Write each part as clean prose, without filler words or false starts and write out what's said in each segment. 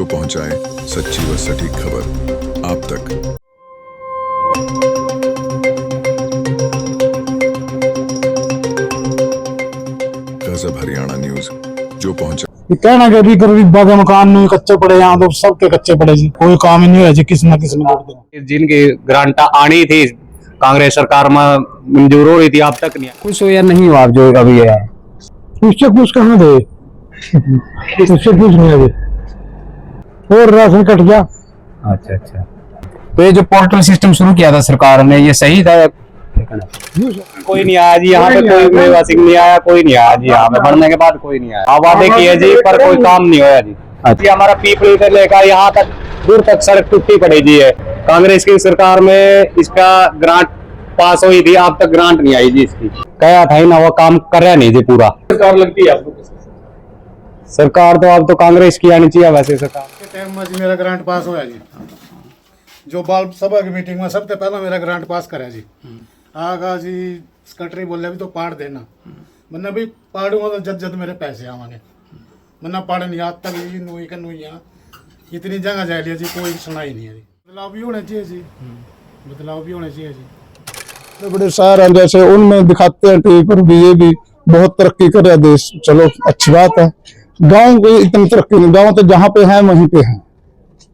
पहुंचाए सच्ची व सटीक खबर आप तक। गजब हरियाणा न्यूज जो पहुंचा। कहना कि अभी करीब मकान नहीं कच्चे पड़े, यहाँ तो सबके कच्चे पड़े जी, कोई काम ही नहीं हुआ जी, किसी न किसी ने वोट दिया। जिनकी ग्रांट आनी थी कांग्रेस सरकार में मंजूर हो रही थी, अब तक नहीं कुछ या नहीं हुआ जो अभी है। उससे कुछ कहाँ दे, उससे कुछ नहीं अभी, और राशन कट गया। अच्छा, तो ये जो पोर्टल सिस्टम शुरू किया था सरकार ने, ये सही था? कोई नहीं आया जी यहाँ पे, कोई मेवा सिंह नहीं आया, कोई नहीं आया जी यहाँ पे, बढ़ने के बाद कोई नहीं आया। वादे किए जी पर कोई काम नहीं होया जी। अच्छा, हमारा पीपली से लेकर यहाँ तक दूर तक सड़क टूटी पड़ी जी है। कांग्रेस की सरकार में इसका ग्रांट पास हुई थी, अब तक ग्रांट नहीं आई जी इसकी। कहा था ना, वो काम कर रहा नहीं जी पूरा। सरकार लगती है आपको? सरकार तो अब तो कांग्रेस की आनी चाहिए वैसे सरकार के टाइम में जी मेरा ग्रांट पास होया जी, जो बाल सभा की मीटिंग में सबसे पहला मेरा ग्रांट पास करा जी। आगा जी सेक्रेटरी बोले भी तो पाड़ देना, मैंने भी पाड़ूंगा तो जद जद मेरे पैसे आवांगे, मैंने पाड़ नहीं आज तक जी। नुई का नुई इतनी जगह जा लिया जी, कोई सुनाई नहीं है जी। बदलाव भी होना चाहिए जी, बदलाव भी होना चाहिए जी। तो बड़े शहर हैं जैसे उनमें दिखाते हैं टीवी पर भी, ये भी बहुत तरक्की कर रहा है देश, चलो अच्छी बात है। गांव की इतनी तरक्की नहीं, गांव तो जहाँ पे है वहीं पे है,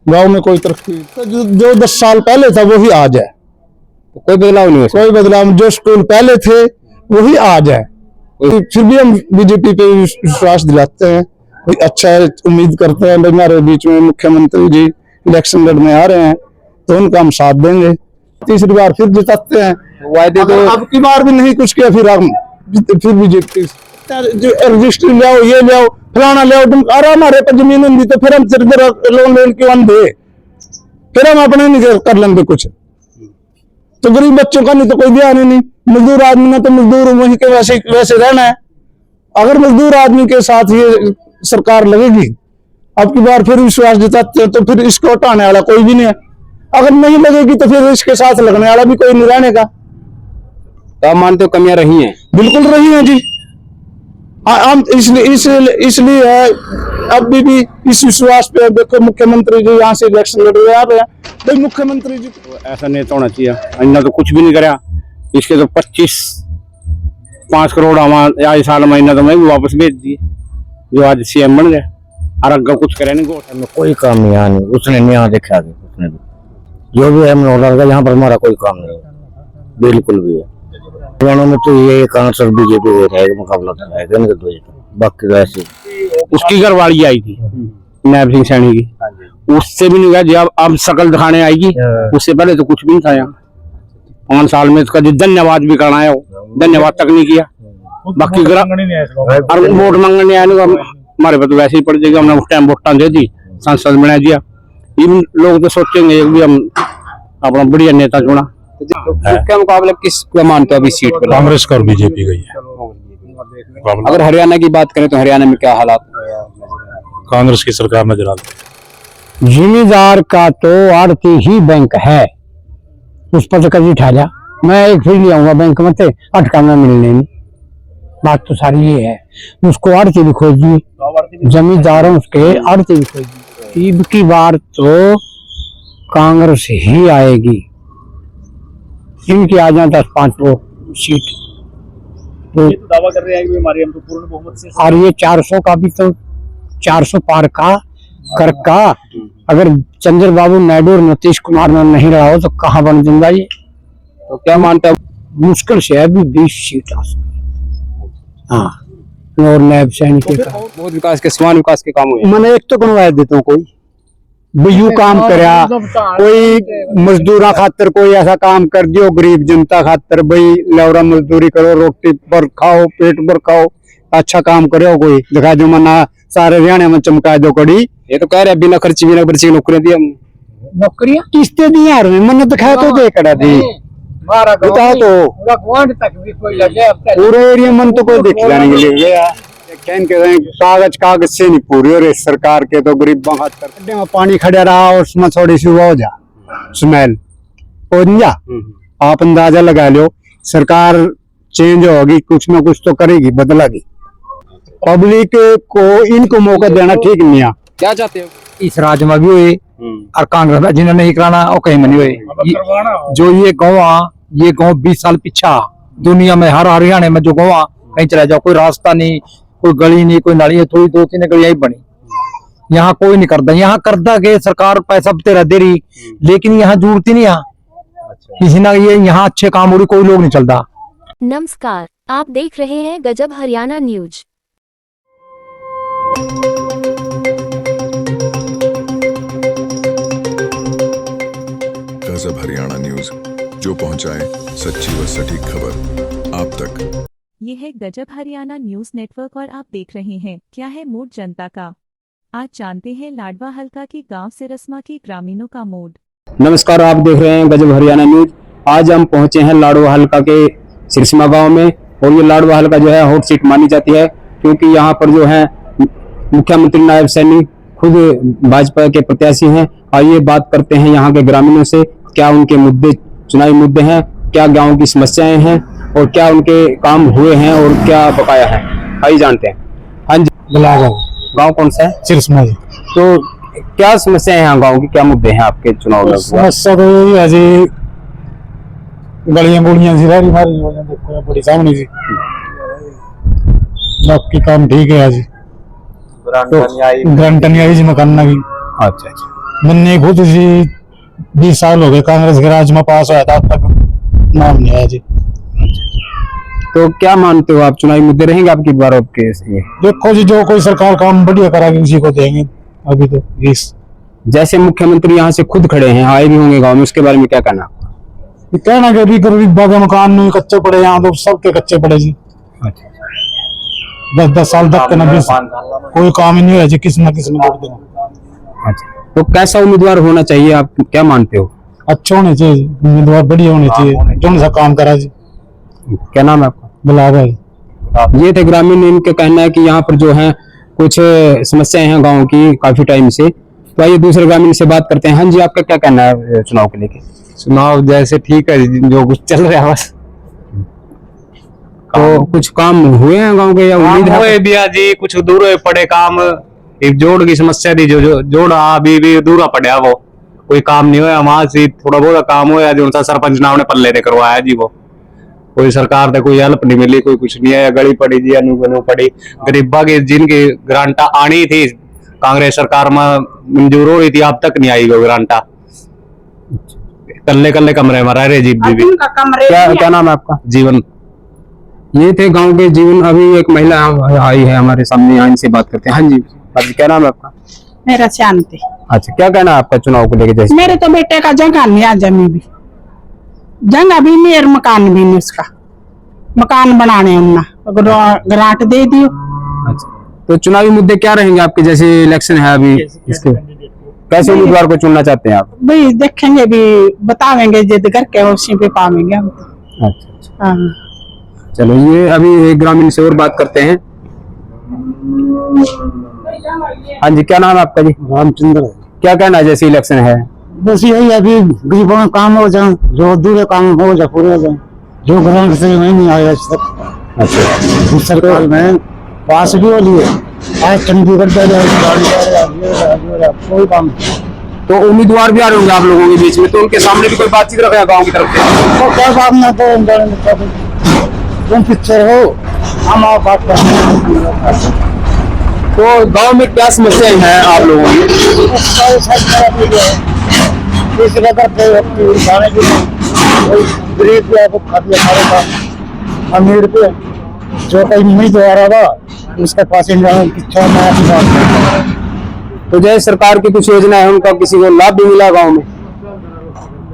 गांव में कोई तरक्की तो जो 10 साल पहले था वही आज है, कोई बदलाव नहीं है। कोई बदलाव, जो स्कूल पहले थे वही आज है। फिर भी हम बीजेपी पे विश्वास दिलाते हैं, अच्छा है, उम्मीद करते हैं। हमारे बीच में मुख्यमंत्री जी इलेक्शन लड़ने आ रहे हैं तो उनका हम साथ देंगे, तीसरी बार फिर जिताते हैं। वायदे तो अब की बार भी नहीं कुछ किया फिर हम फिर बीजेपी जो रजिस्ट्री ले आओ, ये ले आओ, फलाना ले आओ, तुम हमारे पर जमीन नहीं तो फिर हम लोन लेन क्यों दे, फिर हम अपने नहीं कर लेंगे कुछ। तो गरीब बच्चों का नहीं तो कोई ध्यान ही नहीं, मजदूर आदमी ने तो मजदूर वहीं के वैसे रहना है। अगर मजदूर आदमी के साथ ये सरकार लगेगी, अब की बार फिर विश्वास जताते हैं तो फिर इसको हटाने वाला कोई भी नहीं है। अगर नहीं लगेगी तो फिर इसके साथ लगने वाला भी कोई नहीं रहने का। तो आप मानते हो कमियां रही हैं? बिल्कुल रही हैं जी, हम इसलिए है अभी भी इस विश्वास पे। देखो मुख्यमंत्री जी यहाँ से इलेक्शन लड़ रहे हैं, भाई मुख्यमंत्री जी ऐसा नहीं तो होना चाहिए, इन्होंने तो कुछ भी नहीं कराया। इसके तो 25 करोड़ आज साल महीना तो मैं भी वापस भेज दिए, जो आज सीएम बन गया, और अगर कुछ करे नहीं। गोट में कोई काम नहीं आनी, उसने नहीं यहाँ देखा, उसने जो भी है ऑर्डर का, यहाँ पर हमारा कोई काम नहीं है बिल्कुल भी है। हरियाणा में तो ये कांग्रेस बीजेपी रहेगा, मुकाबला तो रहेगा नहीं तो बाकी तो ऐसे। उसकी घरवाली आई थी नैब सिंह सैनी की, उससे भी नहीं गया जी। अब शकल दिखाने आएगी, उससे पहले तो कुछ भी नहीं था यहाँ। 5 साल में इसका धन्यवाद भी करना है, धन्यवाद तक नहीं किया। बाकी वोट मांगने आया हमारे पर तो वैसे ही पड़ जाएगा, हमने उस टाइम वोटा दे दी, सांसद बना दिया। इन लोग तो सोचेंगे भी हम अपना बढ़िया नेता चुना। क्या मुकाबला किस मानते हो अभी सीट पर? कांग्रेस का और बीजेपी गई है। अगर हरियाणा की बात करें तो हरियाणा में क्या हालात? कांग्रेस की सरकार नजर आती है। जिम्मेदार का तो आड़ती ही बैंक है, उस पर तो कभी ठा जा। मैं एक फिर ले आऊंगा बैंक में, 8 काम मिलने में। बात तो सारी ये है, उसको आड़ती भी खोजिए, जमींदारों उसके आड़ती भी खोजिए। ईद की बार तो कांग्रेस ही आएगी, इनकी आ जाए 10-5 सीट तो दावा कर रहे हैं कि हमारी हम तो पूर्ण बहुमत से। और ये 400 का भी तो 400 पार का कर का, अगर चंद्रबाबू नायडू और नीतीश कुमार में नहीं रहा हो तो कहाँ बन जाएगा ये? तो क्या मानते हैं? मुश्किल से अभी 20 सीट आ सकती। हाँ, और नैब सैनिक के बहुत विकास के समान विकास के काम हुए। मैंने एक तो बनवा देता हूँ, कोई बिजू काम करया, कोई मजदूरा खातर कोई ऐसा काम कर दियो, गरीब जनता खातर भाई लौरा मजदूरी करो, रोटी पर खाओ, पेट पर खाओ, अच्छा काम करो। कोई दिखा दो मना सारे हरियाणा में चमका दो कड़ी। ये तो कह रहे बिना खर्ची बिना पर्ची की नौकरियां दी, हम नौकरियां किस्ते दी यार, मैंने दिखाया तो दे कड़ा दी बता तो पूरे एरिया में तो कोई दिखेगा नहीं। कागज से नहीं पूरी, और सरकार के तो गरीबों खातर में पानी खड़ा रहा और उसमें थोड़ी सी वो हो जा स्मेल हो जा। आप अंदाजा लगा लो, सरकार चेंज होगी, कुछ ना कुछ तो करेगी, बदलेगी। पब्लिक को इनको मौका देना ठीक नहीं है। क्या चाहते हो? इस राज्य में भी हुए और कांग्रेस में जिन्होंने नहीं कराना वो कहीं में नहीं हुए। जो ये गाँव 20 साल पीछा दुनिया में हर हरियाणा में जो गाँव कहीं चला जाओ, कोई रास्ता नहीं, कोई गली नहीं, कोई नाली, थोड़ी 2-3 गलियां ही बनी। यहाँ कोई नहीं करता, यहाँ करता के सरकार पैसा तेरा दे रही, लेकिन यहाँ जरूरत ही नहीं। यहाँ किसी ना ये यहाँ अच्छे काम हो रही, कोई लोग नहीं चलता। नमस्कार, आप देख रहे हैं गजब हरियाणा न्यूज। गजब हरियाणा न्यूज, जो पहुंचाए सच्ची व सटीक खबर आप तक। ये है गजब हरियाणा न्यूज नेटवर्क और आप देख रहे हैं क्या है मूड जनता का। आज जानते हैं लाडवा हल्का की गांव सिरसमा की ग्रामीणों का मूड। नमस्कार, आप देख रहे हैं गजब हरियाणा न्यूज। आज हम पहुंचे हैं लाडवा हल्का के सिरसमा गांव में, और ये लाडवा हल्का जो है हॉट सीट मानी जाती है, क्योंकि यहाँ पर जो है मुख्यमंत्री नायब सैनी खुद भाजपा के प्रत्याशी हैं। आइए बात करते हैं यहाँ के ग्रामीणों से, क्या उनके मुद्दे, चुनावी मुद्दे हैं, क्या गाँव की समस्याएं हैं और क्या उनके काम हुए हैं और क्या बकाया है, आइए जानते हैं। हाँ जी, गाँव कौन सा है? सिरसमा जी। तो क्या समस्या है यहाँ गाँव की, क्या मुद्दे हैं आपके चुनाव में? समस्या तो यही है जी, गलियां गुड़ियां सी रही हमारी, देखो बड़ी सामने जी, बाकी काम ठीक है जी। ग्रांट नहीं आई जी मकान की। अच्छा अच्छा। मैंने खुद जी 20 साल हो गए कांग्रेस के राज में पास हुआ था, अब तक नाम नहीं आया जी। तो क्या मानते हो आप, चुनावी मुद्दे रहेंगे आपकी बार आपके? देखो जी, जो कोई सरकार काम बढ़िया कराएगी उसी को देंगे। अभी तो जैसे मुख्यमंत्री यहाँ से खुद खड़े हैं, आए भी होंगे गांव में, उसके बारे में क्या कहना? ये कहना कि अभी करीब मकान नहीं कच्चे पड़े, यहाँ तो सबके कच्चे पड़े जी। 10-10 साल तक के 20 कोई काम ही नहीं हुआ जी, किसी न किसी ने वोट देना। अच्छा, तो कैसा उम्मीदवार होना चाहिए, आप क्या मानते हो? अच्छा होने चाहिए, उम्मीदवार बढ़िया होने चाहिए, जो सा काम करा जी। क्या नाम है आपका? गुलाब है। ये थे ग्रामीण, इनका कहना है कि यहाँ पर जो है कुछ समस्याएं हैं गाँव की काफी टाइम से। तो आइए दूसरे ग्रामीण से बात करते हैं। हाँ जी, आपका क्या कहना है चुनाव को लेके? चुनाव जैसे ठीक है, जो कुछ चल रहा है बस। तो कुछ काम हुए हैं गांव के या उम्मीद है? हुए भी जी, कुछ दूर पड़े काम। एक जोड़ की समस्या थी, जो जोड़ अभी भी अधूरा पड़ा, वो कोई काम नहीं हुआ। वहां से थोड़ा बहुत काम हुआ जो उनका सरपंच नाम ने पल्ले ने करवाया जी, वो कोई सरकार से कोई हेल्प नहीं मिली, कोई कुछ नहीं है। गली पड़ी जी, अनु पड़ी। गरीबा की जिनकी ग्रांटा आनी थी कांग्रेस सरकार में मंजूर हो रही थी, अब तक नहीं आई वो ग्रांटा। कल्ले कमरे में रह रहे जी बीबी। क्या नाम है आपका? जीवन। ये थे गांव के जीवन। अभी एक महिला आई है हमारे सामने, यहाँ इनसे बात करते हैं। हाँ जी, क्या नाम है आपका? मेरा शांति। अच्छा, क्या कहना है आपका चुनाव को लेके? जैसे मेरे तो बेटे का जगह नहीं है, जमीन भी जगह भी नहीं और मकान भी नहीं, उसका मकान बनाने ग्रांट दे दियो। अच्छा, तो चुनावी मुद्दे क्या रहेंगे आपके? जैसे इलेक्शन है अभी, इसके कैसे उम्मीदवार को चुनना चाहते हैं आप? भाई देखेंगे भी, बतावेंगे जिद करके उसी पे पावेंगे हम तो। अच्छा। हाँ। चलो, ये अभी एक ग्रामीण से और बात करते हैं। हाँ जी, क्या नाम है आपका जी? रामचंद्र। क्या कहना है जैसे इलेक्शन है? बस यही है, अभी गरीबों का काम हो जाए, जो अधूरे काम हो जाए पूरे हो जाए, जो ग्रांट से नहीं आया आज तक। अच्छा, इस सरकार में पास भी हो लिए, आज चंडीगढ़ कोई काम। तो उम्मीदवार भी आ रहे होंगे आप लोगों के बीच में, तो उनके सामने भी कोई बातचीत रखेगा गाँव की तरफ से? तो क्या बात ना, तो तुम पिक्चर हो, हम आप बात करते हैं। तो गांव में क्या समस्याएं हैं आप लोगों की? गरीब अमीर पे जो कहीं नहीं जा रहा था उसके पास तो जैसे सरकार की कुछ योजना है, उनका किसी को लाभ भी मिला गांव में?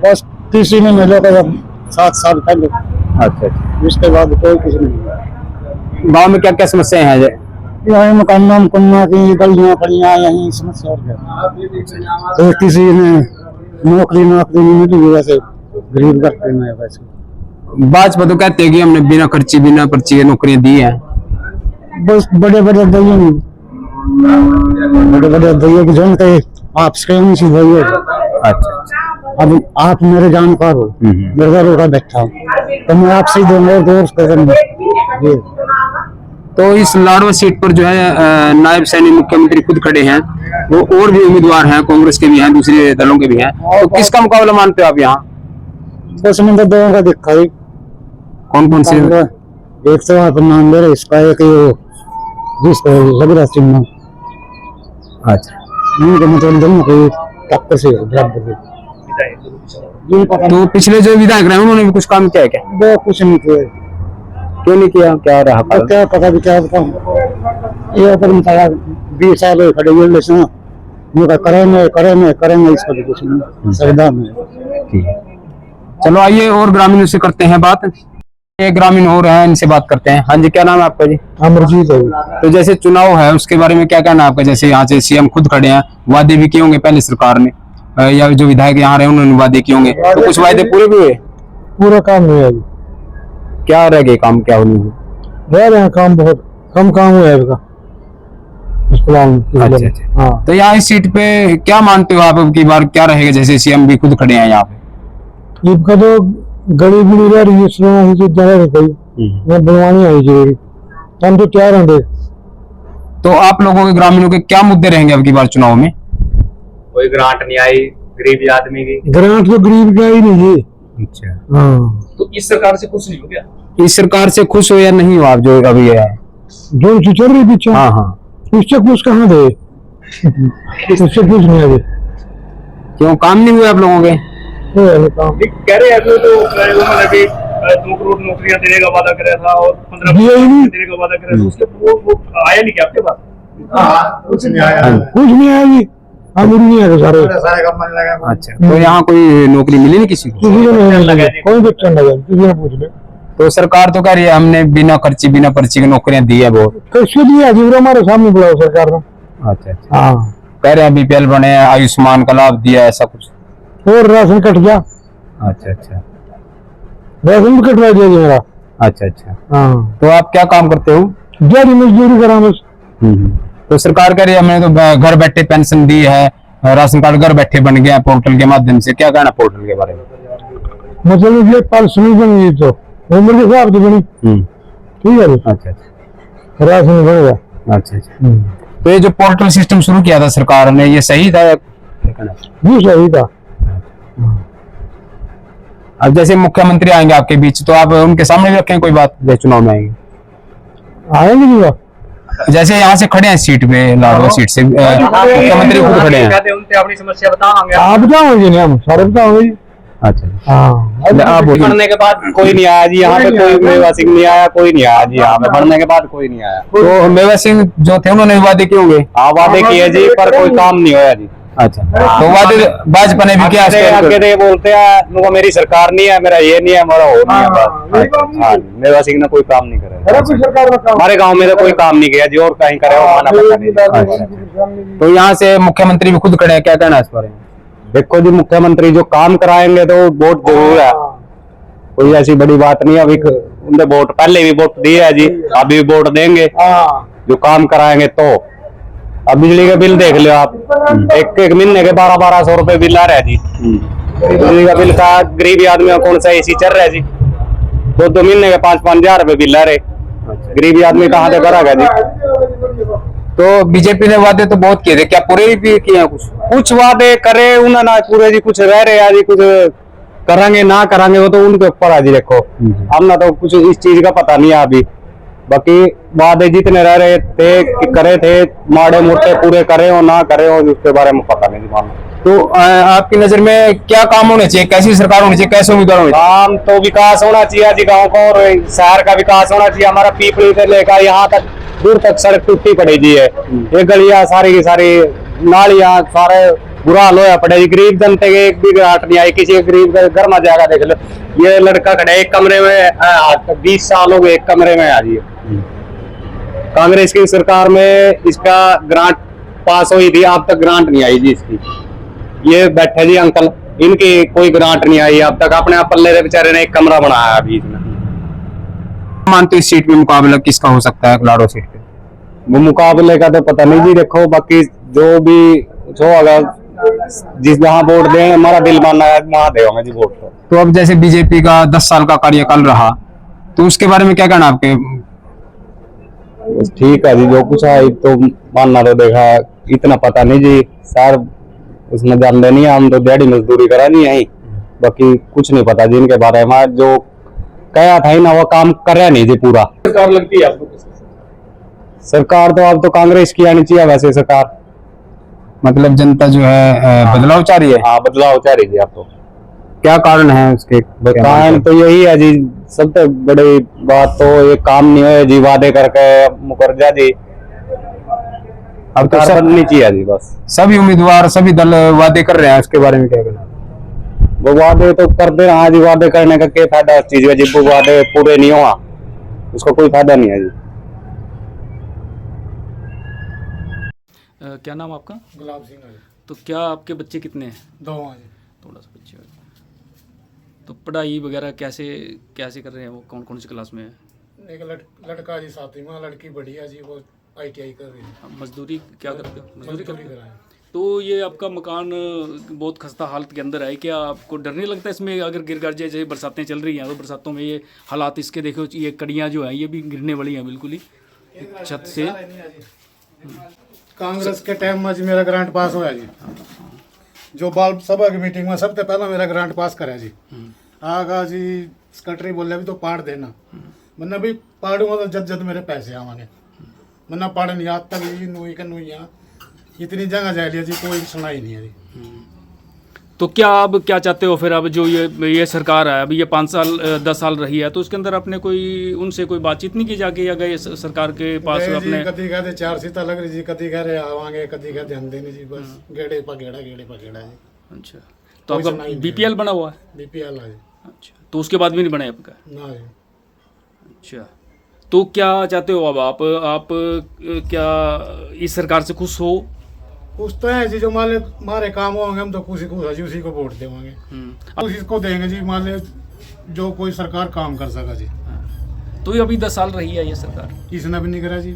बस किसी में मिला था 7 साल पहले। अच्छा, उसके बाद कोई किसी नहीं। गांव में क्या क्या समस्याएं हैं? यही मकान की गलियां पड़ियां, यही समस्या और क्या। तो किसी ने नौकरी नहीं मिली, वैसे गरीब करते हैं। वैसे भाजपा तो कहते हैं कि हमने बिना पर्ची के नौकरियां दी हैं। बस बड़े दैया की जानते आप स्वयं से दैया। अच्छा, अब आप मेरे जानकार हो, मेरे घर बैठा हूँ, तो मैं आपसे दोनों दोस्त करेंगे। तो इस लाडवा सीट पर जो है नायब सैनी मुख्यमंत्री खुद खड़े हैं, वो और भी उम्मीदवार हैं, कांग्रेस के भी हैं, दूसरे दलों के भी हैं, तो किसका मुकाबला मानते हो आप यहाँ? बस मैंने दोनों का देखा ही। कौन कौन से? एक तो आप नाम ले रहे, इसका एक जिसको लग रहा चिन्ह। अच्छा, उनका मतलब दोनों कोई टक्कर से बराबर है। ये पता तो पिछले जो विधायक रहे उन्होंने भी कुछ काम किया है क्या? नहीं, कुछ नहीं किया। क्यों नहीं किया, क्या रहा अब क्या पता भी क्या बताऊं, ये पर मतलब 20 साल हो खड़े हुए लेसन उनका करेंगे इसका भी कुछ नहीं संविधान में। ठीक है, चलो आइए और ग्रामीणों से करते हैं बात। एक ग्रामीण और हैं, इनसे बात करते हैं। हाँ जी, क्या नाम है आपका जी? अमरजीत है। तो जैसे चुनाव है उसके बारे में क्या कहना है आपका? जैसे यहाँ से सीएम खुद खड़े हैं, वादे भी किए होंगे पहले सरकार ने, या जो विधायक यहाँ रहे उन्होंने वादे किए होंगे, तो कुछ वादे पूरे भी हुए? पूरा काम नहीं है अभी। क्या रह गए काम, क्या होने रह रहे हैं काम, बहुत कम काम हुआ है अभी इस प्लान में। अच्छा। हाँ, तो यहाँ इस सीट पे क्या मानते हो आप, अब की बार क्या रहेगा? जैसे सीएम भी खुद खड़े हैं यहाँ पे, इनका तो गली गुड़ी रह रही है, सुना तो ज्यादा रह गई, मैं बनवानी आई जरूरी, हम तो तैयार हैं। तो आप लोगों के ग्रामीणों के क्या मुद्दे रहेंगे अब की बार चुनाव में? कोई ग्रांट नहीं आई गरीब आदमी की। ग्रांट तो गरीब का ही नहीं है। अच्छा, हाँ, तो इस सरकार से खुश नहीं हो गया? इस सरकार से खुश हो या नहीं हो आप जो अभी है? जो चल रही पीछे, हाँ हाँ, उससे कुछ कहाँ दे, उससे कुछ नहीं आगे। क्यों काम नहीं हुए आप लोगों के? कह रहे हैं तो उन्होंने भी 2 करोड़ नौकरियां देने का वादा कराया था और 15 देने का वादा कराया था, उसके वो आया नहीं क्या आपके पास? कुछ नहीं आया, कुछ नहीं आया जी, हम नहीं आए सारे काम नहीं लगा। अच्छा, तो यहाँ कोई नौकरी मिली नहीं किसी को? किसी को नहीं लगा, कोई बच्चा नहीं लगा, किसी ने पूछ ले। तो सरकार तो कह रही है हमने बिना खर्ची बिना पर्ची की नौकरियां दी है बहुत। कैसे दिया जी, हमारे सामने बुलाओ सरकार ने। अच्छा अच्छा, हाँ, कह रहे हैं बीपीएल बने, आयुष्मान का लाभ दिया, ऐसा कुछ। और राशन कट गया, अच्छा अच्छा, राशन भी कटवा दिया जी मेरा। अच्छा अच्छा, हाँ, तो आप क्या काम करते हो? दिहाड़ी मजदूरी करा बस। तो सरकार कह रही है हमने तो घर बैठे पेंशन दी है, राशन कार्ड घर बैठे बन गया पोर्टल के माध्यम से, क्या कहना पोर्टल के बारे में? मतलब ये पेंशन बनी तो उम्र के हिसाब से बनी, ठीक है। अच्छा अच्छा, राशन बन गया। अच्छा अच्छा, तो ये जो पोर्टल सिस्टम शुरू किया था सरकार ने, ये सही था? जी सही था। अब जैसे मुख्यमंत्री आएंगे आपके बीच, तो आप उनके सामने भी रखें कोई बात जब चुनाव में आएंगे? आएंगे जी बात। जैसे यहाँ से खड़े हैं सीट पे, लाडवा सीट से मुख्यमंत्री खुद खड़े हैं, उनसे अपनी समस्या बताओगे? आप बताओगे नहीं, हम सारे बताओगे जी। अच्छा, हाँ, आप बढ़ने के बाद कोई नहीं आया जी यहाँ पे, कोई मेवा सिंह नहीं आया, कोई नहीं आया जी यहाँ पे, बढ़ने के बाद कोई नहीं आया। तो मेवा सिंह जो थे उन्होंने वादे किए होंगे? हाँ वादे किए जी, पर कोई काम नहीं होया जी। अच्छा, तो वादे भाजपा ने भी किया? आगे तो बोलते हैं वो मेरी सरकार नहीं है, मेरा ये नहीं है, हमारा वो नहीं है, बस। मेवा सिंह ने कोई काम नहीं करा हमारे गांव में, तो कोई काम नहीं किया जी, और कहीं करे माना पता नहीं। तो यहाँ से मुख्यमंत्री भी खुद खड़े हैं, क्या कहना है इस बारे में? देखो जी, मुख्यमंत्री जो काम कराएंगे तो वोट जरूर है, कोई ऐसी बड़ी बात नहीं। अभी उनने वोट पहले भी वोट दिए है जी, अभी भी वोट देंगे जो काम कराएंगे। तो अब बिजली के बिल देख लो आप, एक महीने के 1200 रुपए बिल आ रहा है जी। बिजली का बिल का गरीबी आदमी का कौन सा एसी चल रहा है जी, 2 महीने के 5-5 हजार रुपए बिल आ रहे, गरीबी आदमी कहाँ से करेगा जी? तो बीजेपी ने वादे तो बहुत किए थे, क्या पूरे भी किए हैं? कुछ वादे करे उन्होंने पूरे जी, कुछ रह रहे हैं जी, कुछ करेंगे ना करेंगे वो तो उनके ऊपर है जी। देखो हमने तो कुछ इस चीज का पता नहीं है अभी, बाकी वादे जितने रह रहे थे करे थे, माड़े मोटे पूरे करे हो ना करे हो, उसके बारे में पता नहीं जी। तो आपकी नजर में क्या काम होने चाहिए, कैसी सरकार होनी चाहिए, कैसे उम्मीदवार होने चाहिए? काम तो विकास होना चाहिए जी, गाँव का और शहर का विकास होना चाहिए। हमारा पीपली से लेकर यहाँ तक दूर तक सड़क टूटी पड़ी जी है, ये गलियां सारी की सारी, नालियां सारे बुरा हाल होया पड़े जी। गरीब जनते के एक भी ग्रांट नहीं आई, किसी गरीब का घर में जाएगा देख लो, ये लड़का खड़ा है एक कमरे में, आज तक 20 साल हो गए एक कमरे में आ रही है। कांग्रेस की सरकार में इसका ग्रांट पास हुई थी, अब तक ग्रांट नहीं आई जी इसकी। ये बैठे जी अंकल, इनकी कोई ग्रांट नहीं आई अब तक, अपने आप पल्ले बेचारे ने एक कमरा बनाया अभी इसमें। मानते इस सीट में मुकाबला किसका हो सकता है लाडो सीट पे? वो मुकाबले का तो पता नहीं जी, देखो बाकी जो भी जो अगर जिस जहाँ वोट दें, हमारा दिल मानना है वहाँ देंगे जी वोट। तो अब जैसे बीजेपी का 10 साल का कार्यकाल रहा, तो उसके बारे में क्या कहना आपके? बस ठीक है जी, जो कुछ है तो मानना तो देखा, इतना पता नहीं जी सर, उसमें जानते नहीं, हम तो दिहाड़ी मजदूरी करा नहीं है, बाकी कुछ नहीं पता जी इनके बारे में। जो कहा था ना वो काम कर नहीं जी पूरा। सरकार लगती है आपको? सरकार तो अब तो कांग्रेस की आनी चाहिए वैसे सरकार। मतलब जनता जो है बदलाव चाह रही है। हाँ बदलाव चाह रही है। आप तो क्या कारण है उसके? कारण तो यही है जी, सबसे बड़ी बात तो ये काम नहीं है जी, वादे करके मुकर जा जी। अब तो सब नहीं चाहिए जी, बस सभी उम्मीदवार सभी दल वादे कर रहे हैं, उसके बारे में क्या कहना? वो वादे तो करते हैं हाँ जी, वादे करने का क्या फायदा चीज है जी, वो वादे पूरे नहीं हुआ उसका कोई फायदा नहीं है जी। क्या नाम आपका? गुलाब सिंह है जी। तो क्या आपके बच्चे कितने हैं? 2 हैं जी। थोड़ा सा बच्चे हैं। तो पढ़ाई वगैरह कैसे कैसे कर रहे हैं वो? कौन कौन सी क्लास में है? एक लड़का जी 7वीं में, लड़की बढ़िया जी, वो ITI कर रही है। मजदूरी क्या करते हो? मजदूरी करते हो? कराए। तो ये आपका मकान बहुत खस्ता हालत के अंदर है, क्या आपको डर नहीं लगता इसमें अगर गिर गिर जाए? जैसे बरसातें चल रही हैं तो बरसातों में ये हालात इसके देखो, ये कड़ियाँ जो हैं ये भी गिरने वाली हैं बिल्कुल ही छत से। कांग्रेस के टाइम में जी मेरा ग्रांट पास होया जी, जो बाल सभा की मीटिंग में सबसे पहला मेरा ग्रांट पास करा जी। आगा जी सेक्रेटरी बोले भी तो पाड़ देना, मैंने भी पाड़ूंगा तो जद जद मेरे पैसे आवांगे, मैंने पाड़ नहीं आज तक जी नुई का नुई यहाँ इतनी जगह जा लिया जी, कोई सुनाई नहीं है जी। तो क्या अब क्या चाहते हो फिर? अब जो ये सरकार है अभी ये 5 साल 10 साल रही है, तो उसके अंदर अपने कोई उनसे कोई बातचीत नहीं की जाके, या गए सरकार के पास अपने? कदी कहते 4 सीता लग रही जी, कदी कह रहे आवांगे, कदी कहते हम देने जी, बस गेड़े पगेड़ा जी। अच्छा, तो आपका BPL बना हुआ है? BPL है जी। अच्छा, तो उसके बाद भी नहीं बना आपका? ना जी। अच्छा, तो क्या चाहते हो अब आप क्या इस सरकार से खुश हो? कुछ तो है जी, जो मारे काम होंगे हम तो उसी को वोट देवांगे, उसी को देंगे जी। मान ले जो कोई सरकार काम कर सका जी। तो ये अभी 10 साल रही है ये सरकार, इसने भी नहीं करा जी,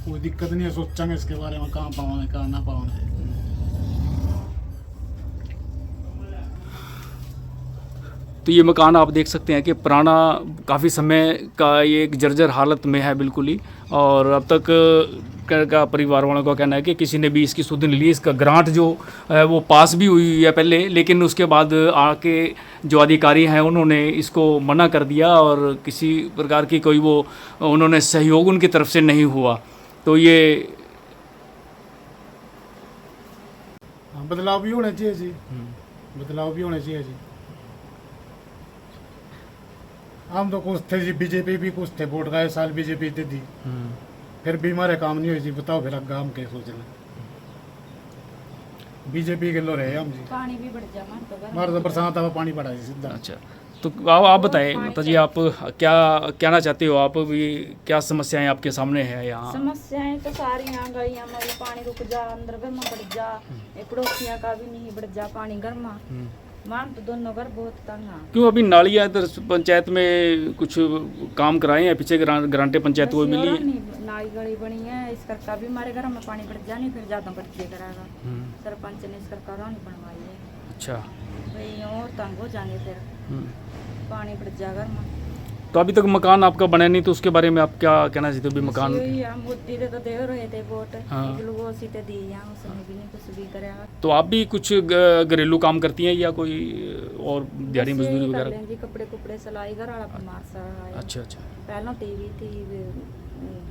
कोई दिक्कत नहीं है। सोचेंगे इसके बारे में, कहाँ पाओगे कहाँ ना पाओगे। तो ये मकान आप देख सकते हैं कि पुराना काफ़ी समय का ये एक जर्जर हालत में है बिल्कुल ही, और अब तक का परिवार वालों का कहना है कि किसी ने भी इसकी सुध नहीं ली। इसका ग्रांट जो है वो पास भी हुई है पहले, लेकिन उसके बाद आके जो अधिकारी हैं उन्होंने इसको मना कर दिया, और किसी प्रकार की कोई वो उन्होंने सहयोग उनकी तरफ से नहीं हुआ। तो ये बदलाव भी होना चाहिए जी, बदलाव भी होना चाहिए जी। हम तो कुछ थे जी, बीजेपी भी कुछ थे, वोट गए साल बीजेपी दे दी, फिर भी हमारे काम नहीं हुए जी। बताओ फिर अब हम क्या सोच रहे? बीजेपी के लो रहे हम जी। पानी भी बढ़ जा हमारे तो बरसात अब पानी बढ़ा जी सीधा। अच्छा, तो आप बताएं माता जी, आप क्या कहना चाहते हो? आप भी क्या समस्याएं आपके सामने है यहाँ? समस्याएं तो सारी यहाँ गई, हमारी पानी रुक जा, अंदर घर में बढ़ जा, पड़ोसियाँ का भी नहीं बढ़ जा पानी घर में, मान तो दोनों घर बहुत तंग है। क्यों अभी नालियाँ इधर पंचायत में कुछ काम कराए हैं? पीछे ग्रांटें पंचायत को मिली है? नाली गली बनी है, इस करका भी हमारे घर में पानी बढ़ जाने, फिर ज़्यादा बढ़ कराएगा। सरपंच ने इस करका नहीं बनवाई है। अच्छा, भाई और तंग हो जाएंगे, फिर पानी बढ़ जाएगा घर में। तो अभी तक मकान आपका बना नहीं, तो उसके बारे में आप क्या कहना चाहते हो? अभी मकान मोदी तो दे रहे थे वोट, वो सीटें दी हैं, उसने भी नहीं कुछ भी करेगा। तो आप भी कुछ घरेलू काम करती हैं या कोई और दिहाड़ी मजदूरी वगैरह? जी कपड़े कुपड़े सिलाई घर वाला बीमार सा है। अच्छा अच्छा, पहला टीवी थी,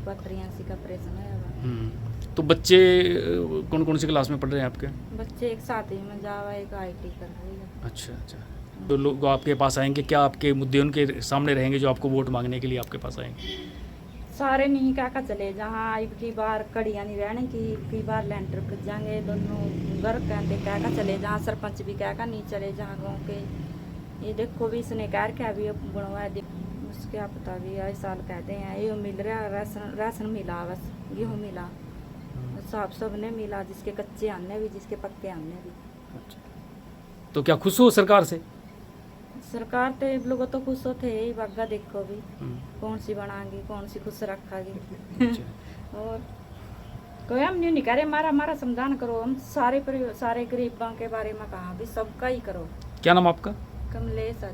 पथरियां सी का ऑपरेशन है। तो बच्चे कौन कौन सी क्लास में पढ़ रहे हैं आपके? बच्चे एक 7वीं में जावा, एक IT कर रही है। अच्छा अच्छा, तो लोग आपके पास आएंगे, क्या आपके मुद्दे उनके सामने रहेंगे जो आपको वोट मांगने के लिए आपके पास आएंगे? सारे नहीं क्या चले, जहाँ एक की बार कड़ियाँ नहीं रहने की बार लेंटर कर जाएंगे, दोनों घर कहते क्या चले, जहाँ सरपंच भी क्या नहीं चले, जहाँ गाँव के ये देखो भी इसने कह क्या भी बनवाया, उसके क्या पता भी इस साल कहते हैं ये मिल रहा, राशन मिला, बस गेहूँ मिला, सब ने मिला, जिसके कच्चे आने भी, जिसके पक्के आने भी। अच्छा, तो क्या खुश हो सरकार से? सरकार तो लोग तो खुश होते ही, बागा देखो भी कौन सी बनाएंगी, कौन सी खुश रखेगी। और कोई हम नहीं करे, हमारा समाधान करो, हम सारे गरीबों के बारे में कहा भी सबका ही करो। क्या नाम आपका? कमलेश।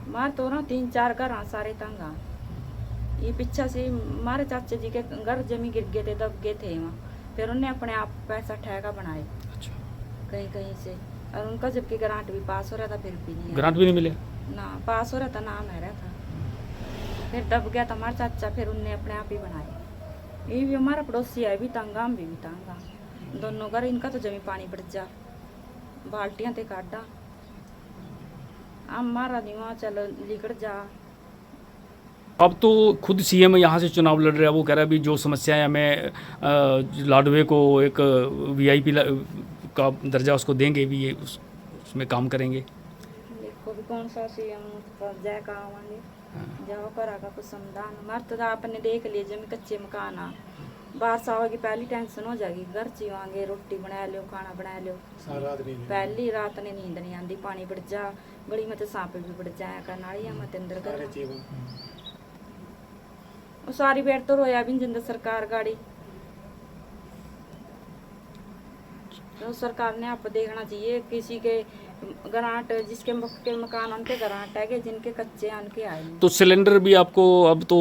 मार तो ना 3-4 घर सारे तंग। ये पीछे से हमारे चाचा जी के घर जमी गिर गए थे, दब गए थे वहाँ, फिर उन्हें अपने आप पैसा ठेका बनाए कहीं कहीं से, और उनका जबकि ग्रांट भी पास हो रहा था फिर भी नहीं, ग्रांट भी नहीं मिले ना पास हो रहा था, नाम है रहा था, फिर दब गया था हमारा चाचा, फिर उनने अपने आप ही बनाए। ये भी हमारा पड़ोसी है भी तंगा, हम भी तंगा, दोनों घर इनका तो जमी पानी पड़ जा, बाल्टियां ते काटा, हमारा नहीं वहाँ चलो लिकड़ जा। अब तो खुद सीएम यहाँ से चुनाव लड़ रहा है, वो कह रहा है भी जो समस्याएं हमें लाडवे को एक वीआईपी का दर्जा उसको देंगे भी, ये उसमें काम करेंगे। देखो भी कौन सा सीएम जय का आवांगे, जाओ करा कुछ समाधान, मर तो आपने देख लिए जमी कच्चे मकान आ, बारिश आवेगी पहली टेंशन हो जाएगी, घर चीवांगे, रोटी बना लो, खाना बना लो, पहली रात ने नींद नहीं आती, पानी बढ़ जा, गली में तो सांप भी बढ़ जाए का, नालियां मत अंदर कर, वो सारी बेर तो रोया भी जिंदा सरकार गाड़ी, तो सरकार ने आप देखना चाहिए किसी के ग्रांट, जिसके मकान उनके ग्रांट है, जिनके कच्चे हैं उनके आए। तो सिलेंडर भी आपको अब तो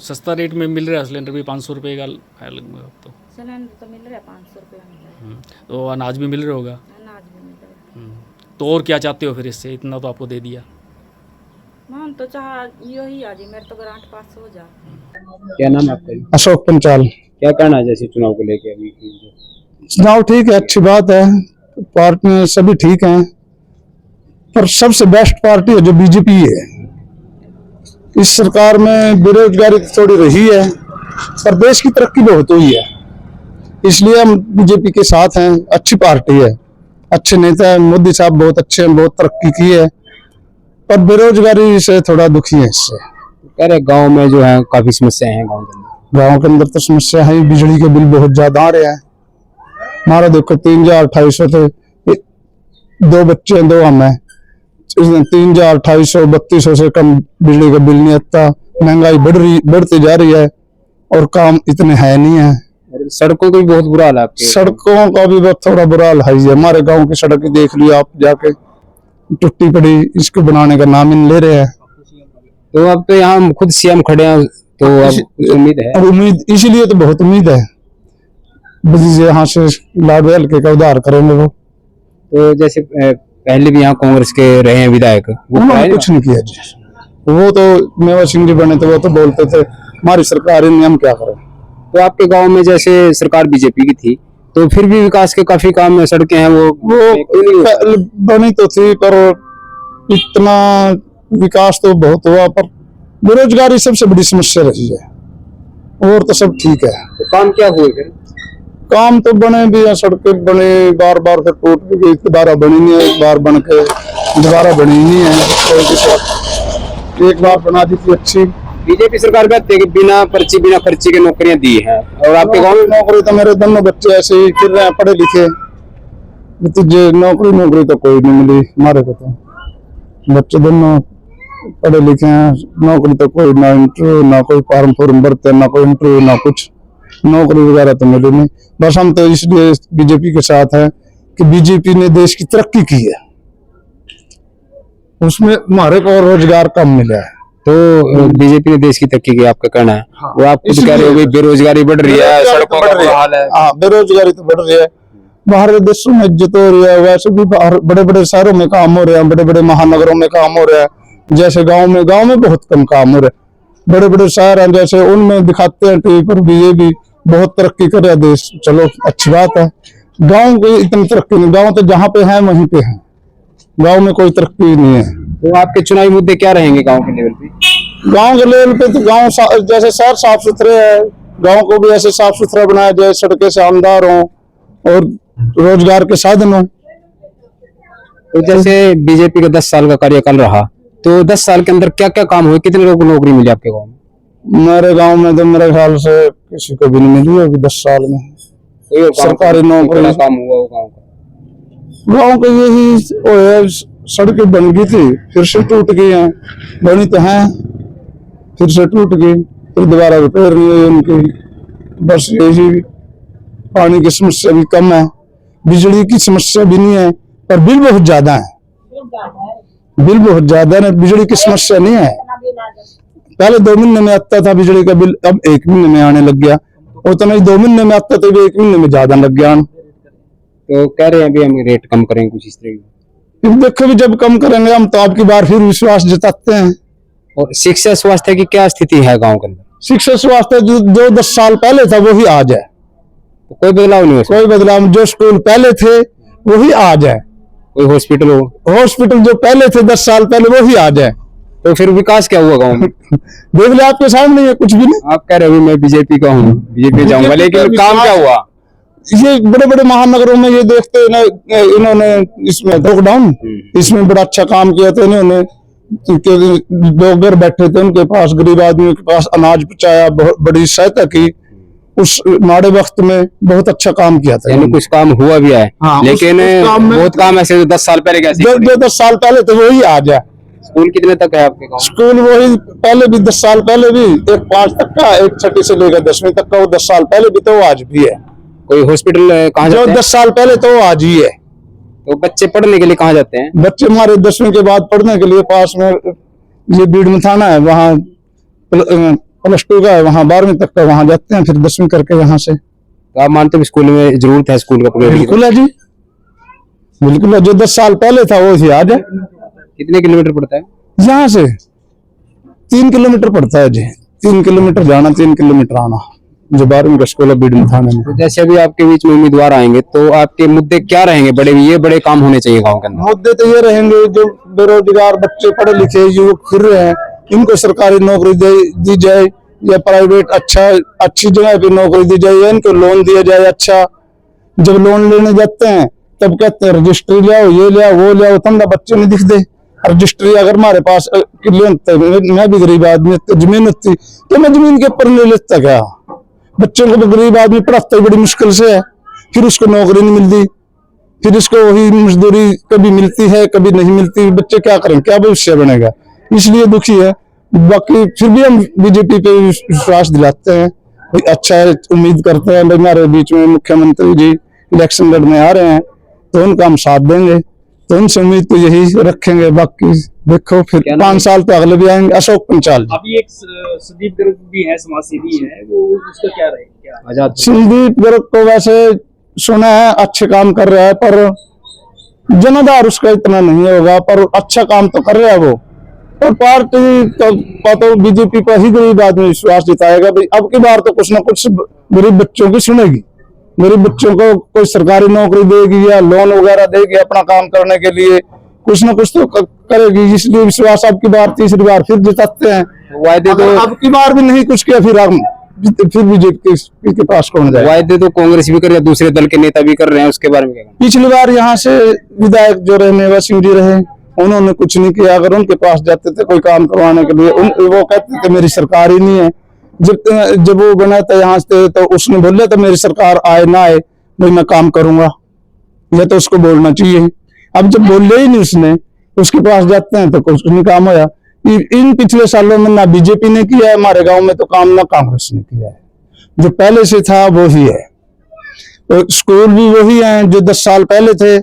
सस्ता रेट में मिल रहा है, सिलेंडर भी 500 रुपये का है लगभग अब तो, सिलेंडर तो मिल रहा है 500 रुपये मिल रहा है, तो अनाज भी मिल रहा होगा, अनाज भी मिल रहा है। तो और क्या चाहते हो फिर इससे, इतना तो आपको दे दिया, हम तो चाह यही आ जी, मेरे तो ग्रांट पास हो जा। क्या नाम है आपका? अशोक पंचाल। क्या कहना है जैसे चुनाव को लेके अभी? चुनाव ठीक है, अच्छी बात है, पार्टी में सभी ठीक हैं, पर सबसे बेस्ट पार्टी है जो बीजेपी है। इस सरकार में बेरोजगारी थोड़ी रही है, पर देश की तरक्की बहुत हुई है, इसलिए हम बीजेपी के साथ हैं। अच्छी पार्टी है, अच्छे नेता है, मोदी साहब बहुत अच्छे हैं, बहुत तरक्की की है, पर बेरोजगारी से थोड़ा दुखी है इससे। कह रहे गाँव में जो है काफी समस्याएं हैं, गाँव के अंदर तो समस्या है, बिजली के बिल बहुत ज्यादा आ रहे हैं। हमारा देखो 3,250 थे, 2 बच्चे हैं, 2 हम हैं, 3,250 3200 से कम बिजली का बिल नहीं आता। महंगाई बढ़ती जा रही है और काम इतने है नहीं है। सड़कों का भी बहुत बुरा हाल है आपके? सड़कों का भी बहुत थोड़ा बुरा हाल है। हमारे गांव की सड़क देख लियो आप जाके, टूटी पड़ी, इसको बनाने का नाम ही नहीं ले रहे हैं। तो अब तो यहाँ खुद सीएम खड़े हैं, तो अब उम्मीद है? उम्मीद इसीलिए तो बहुत उम्मीद है, यहाँ से लाडवे हल्के का उद्धार करेंगे वो। तो जैसे पहले भी यहाँ कांग्रेस के रहे हैं विधायक, उन्होंने कुछ नहीं किया जी। वो तो मेवा सिंह जी बने थे, वो तो बोलते थे हमारी सरकार है, हम क्या करें। तो आपके गांव में जैसे सरकार बीजेपी की थी, तो फिर भी विकास के काफी काम में सड़कें हैं, वो बनी तो थी, पर इतना विकास तो बहुत हुआ, पर बेरोजगारी सबसे बड़ी समस्या रही है, और तो सब ठीक है। तो काम क्या हुए फिर? काम तो बने भी हैं, सड़कें बने, बार बार फिर टूट भी गई, दोबारा बनी नहीं है, एक बार बन के दोबारा बनी नहीं है। एक बार बना दी थी अच्छी। बीजेपी सरकार कहती है कि बिना खर्ची के नौकरियां दी हैं, और आपके गांव में नौकरी तो मेरे दोनों बच्चे ऐसे ही फिर रहे हैं, पढ़े लिखे, तुझे नौकरी तो कोई नहीं मिली हमारे को, तो बच्चे दोनों पढ़े लिखे हैं, नौकरी तो कोई ना, इंटरव्यू ना, कोई फॉर्म भरते, ना कोई इंटरव्यू, ना कुछ नौकरी वगैरह तो मिली नहीं। बस हम तो इसलिए बीजेपी के साथ हैं कि बीजेपी ने देश की तरक्की की है, उसमें हमारे को रोजगार कम मिला है। तो बीजेपी ने देश की तरक्की की आपका कहना है? हाँ, वो आप खुद कह रहे हो बेरोजगारी बढ़ रही है, सड़कों का बुरा हाल है। हाँ, बेरोजगारी तो बढ़ रही है, बाहर के देशों में इज्जत हो रही है, वैसे भी बाहर बड़े बड़े शहरों में काम हो रहे हैं, बड़े बड़े महानगरों में काम हो रहा है। जैसे गांव में बहुत कम काम हो रहा है। बड़े बड़े शहर हैं जैसे, उनमें दिखाते हैं टीवी पर भी ये भी बहुत तरक्की कर रहा है देश, चलो अच्छी बात है। गांव की इतनी तरक्की नहीं, गांव तो जहाँ पे है वहीं पे है, गांव में कोई तरक्की नहीं है। तो आपके चुनावी मुद्दे क्या रहेंगे गांव के लेवल पे? गांव के लेवल पे तो गांव जैसे शहर साफ सुथरे है, गांव को भी ऐसे साफ सुथरा बनाया जाए, सड़कें शानदार हों और रोजगार के साधन हों। तो जैसे बीजेपी का 10 साल का कार्यकाल रहा, तो 10 साल के अंदर क्या क्या काम हुए, कितने लोगों को नौकरी मिली आपके गाँव में? मेरे गांव में तो मेरे ख्याल से किसी को भी नहीं मिली अभी 10 साल में सरकारी नौकरी। काम हुआ गाँव का? गाँव का यही सड़कें बन गई थी, फिर से टूट गई हैं, बनी तो हैं फिर से टूट गई, फिर दोबारा रिपेयर नहीं हुई उनकी। बस यही, पानी की समस्या भी कम है, बिजली की समस्या भी नहीं है, पर बिल बहुत ज्यादा है, बिल बहुत ज्यादा है। बिजली की समस्या नहीं है, पहले 2 महीने में आता था बिजली का बिल, अब 1 महीने में आने लग गया। उतना ही 2 महीने में आता था, 1 महीने में ज्यादा लग गया। तो कह रहे हैं अभी हम रेट कम करेंगे कुछ इस तरह की। देखो भी जब कम करेंगे हम तो आपकी बार फिर विश्वास जताते हैं। और शिक्षा स्वास्थ्य की क्या स्थिति है गांव के अंदर? शिक्षा स्वास्थ्य जो 10 साल पहले था वही आज है, तो कोई बदलाव नहीं हो सकता? कोई बदलाव। जो स्कूल पहले थे वही आज है। कोई हॉस्पिटल जो पहले थे 10 साल पहले वही आज है। तो फिर विकास क्या हुआ गांव में? देख ले आपके सामने है, कुछ भी नहीं। आप कह रहे हो मैं बीजेपी का हूँ, बीजेपी जाऊंगा, लेकिन काम क्या हुआ? ये बड़े बड़े महानगरों में ये देखते हैं ना, इन्होंने इसमें लॉकडाउन इसमें बड़ा अच्छा काम किया था इन्होंने। लोग घर बैठे थे, उनके पास गरीब आदमी के पास अनाज पहुंचाया, बहुत बड़ी सहायता की उस माड़े वक्त में, बहुत अच्छा काम किया था। यानी कुछ काम हुआ भी है। हाँ, लेकिन बहुत काम ऐसे जो 10 साल पहले कैसे जो 10 साल पहले थे वही आज है। स्कूल कितने तक है आपके गांव? स्कूल वही पहले भी 10 साल पहले भी, एक 5 तक का, एक 6ठी से लेकर 10वीं तक का, वो 10 साल पहले भी तो वो आज भी है। कोई हॉस्पिटल कहाँ जो जाते हैं? 10 साल पहले तो वो आज ही है। तो बच्चे पढ़ने के लिए कहाँ जाते हैं? बच्चे हमारे 10वीं के बाद पढ़ने के लिए पास में ये बीड़ में थाना है, वहाँ +2 का है, वहाँ 12वीं तक का वहाँ जाते हैं, फिर 10वीं करके यहाँ से। तो आप मानते हो स्कूल में जरूरत है स्कूल का? बिल्कुल है जी, बिल्कुल है। जो 10 साल पहले था वो ही आज है। कितने किलोमीटर पड़ता है यहाँ से? 3 किलोमीटर पड़ता है जी। 3 किलोमीटर जाना, 3 किलोमीटर आना। जो 12वीं का स्कूल है बीड़ में थाने में। तो जैसे अभी आपके बीच में उम्मीदवार आएंगे तो आपके मुद्दे क्या रहेंगे? ये बड़े काम होने चाहिए गाँव के अंदर। मुद्दे तो ये रहेंगे, जो बेरोजगार बच्चे पढ़े लिखे युवक फिर रहे हैं, इनको सरकारी नौकरी दी जाए, या प्राइवेट अच्छी जगह पे नौकरी दी जाए, या इनको लोन दिया जाए अच्छा। जब लोन लेने जाते हैं तब कहते हैं रजिस्ट्री ले आओ, ये ले आओ, वो ले आओ, तंदा बच्चे नहीं दिखते। रजिस्ट्री अगर हमारे पास मैं भी गरीब आदमी, जमीन होती तो मैं जमीन के ऊपर ले लेता क्या? बच्चों को तो गरीब आदमी पढ़ाता ही बड़ी मुश्किल से है, फिर उसको नौकरी नहीं मिलती, फिर उसको वही मजदूरी कभी मिलती है कभी नहीं मिलती। बच्चे क्या करें, क्या भविष्य बनेगा? इसलिए दुखी है। बाकी फिर भी हम बीजेपी पे विश्वास दिलाते हैं, अच्छा है, उम्मीद करते हैं। हमारे बीच में मुख्यमंत्री जी इलेक्शन लड़ने आ रहे हैं तो उनका हम साथ देंगे, तो उनसे उम्मीद तो यही रखेंगे। बाकी देखो फिर 5 साल तो अगले भी आएंगे। अशोक पंचाल अभी एक संदीप गर्ग भी है, समाज सेवी है, वो उसका क्या रहेगा? आजाद संदीप गर्ग को वैसे सुना है अच्छे काम कर रहा है, पर जनाधार उसका इतना नहीं होगा, पर अच्छा काम तो कर रहा है वो। और पार्टी तो बीजेपी पर ही गरीब आदमी विश्वास जताएगा। भाई अब की बार तो कुछ ना कुछ गरीब बच्चों की सुनेगी, गरीब बच्चों को कोई सरकारी नौकरी देगी या लोन वगैरह देगी अपना काम करने के लिए, कुछ ना कुछ तो करेगी। इसलिए विश्वास अब की बार तीसरी बार फिर जताते हैं। वायदे तो अब की बार भी नहीं कुछ किया फिर बीजेपी के पास कौन जाए? वायदे तो कांग्रेस भी कर रही है, दूसरे दल के नेता भी कर रहे हैं, उसके बारे में क्या कहना? पिछली बार यहाँ से विधायक जो रहे मेवा सिंह जी रहे, उन्होंने कुछ नहीं किया। अगर उनके पास जाते थे कोई काम करवाने के लिए, वो कहते थे मेरी सरकार ही नहीं है। जब वो बना था यहाँ से तो उसने बोला था मेरी सरकार आए ना आए भाई मैं काम करूंगा, यह तो उसको बोलना चाहिए। अब जब बोले ही नहीं उसने, उसके पास जाते हैं तो कुछ नहीं काम होया। इन पिछले सालों में ना बीजेपी ने किया है हमारे गांव में तो काम, ना कांग्रेस ने किया है। जो पहले से था वो ही है, तो स्कूल भी वही है जो 10 साल पहले थे,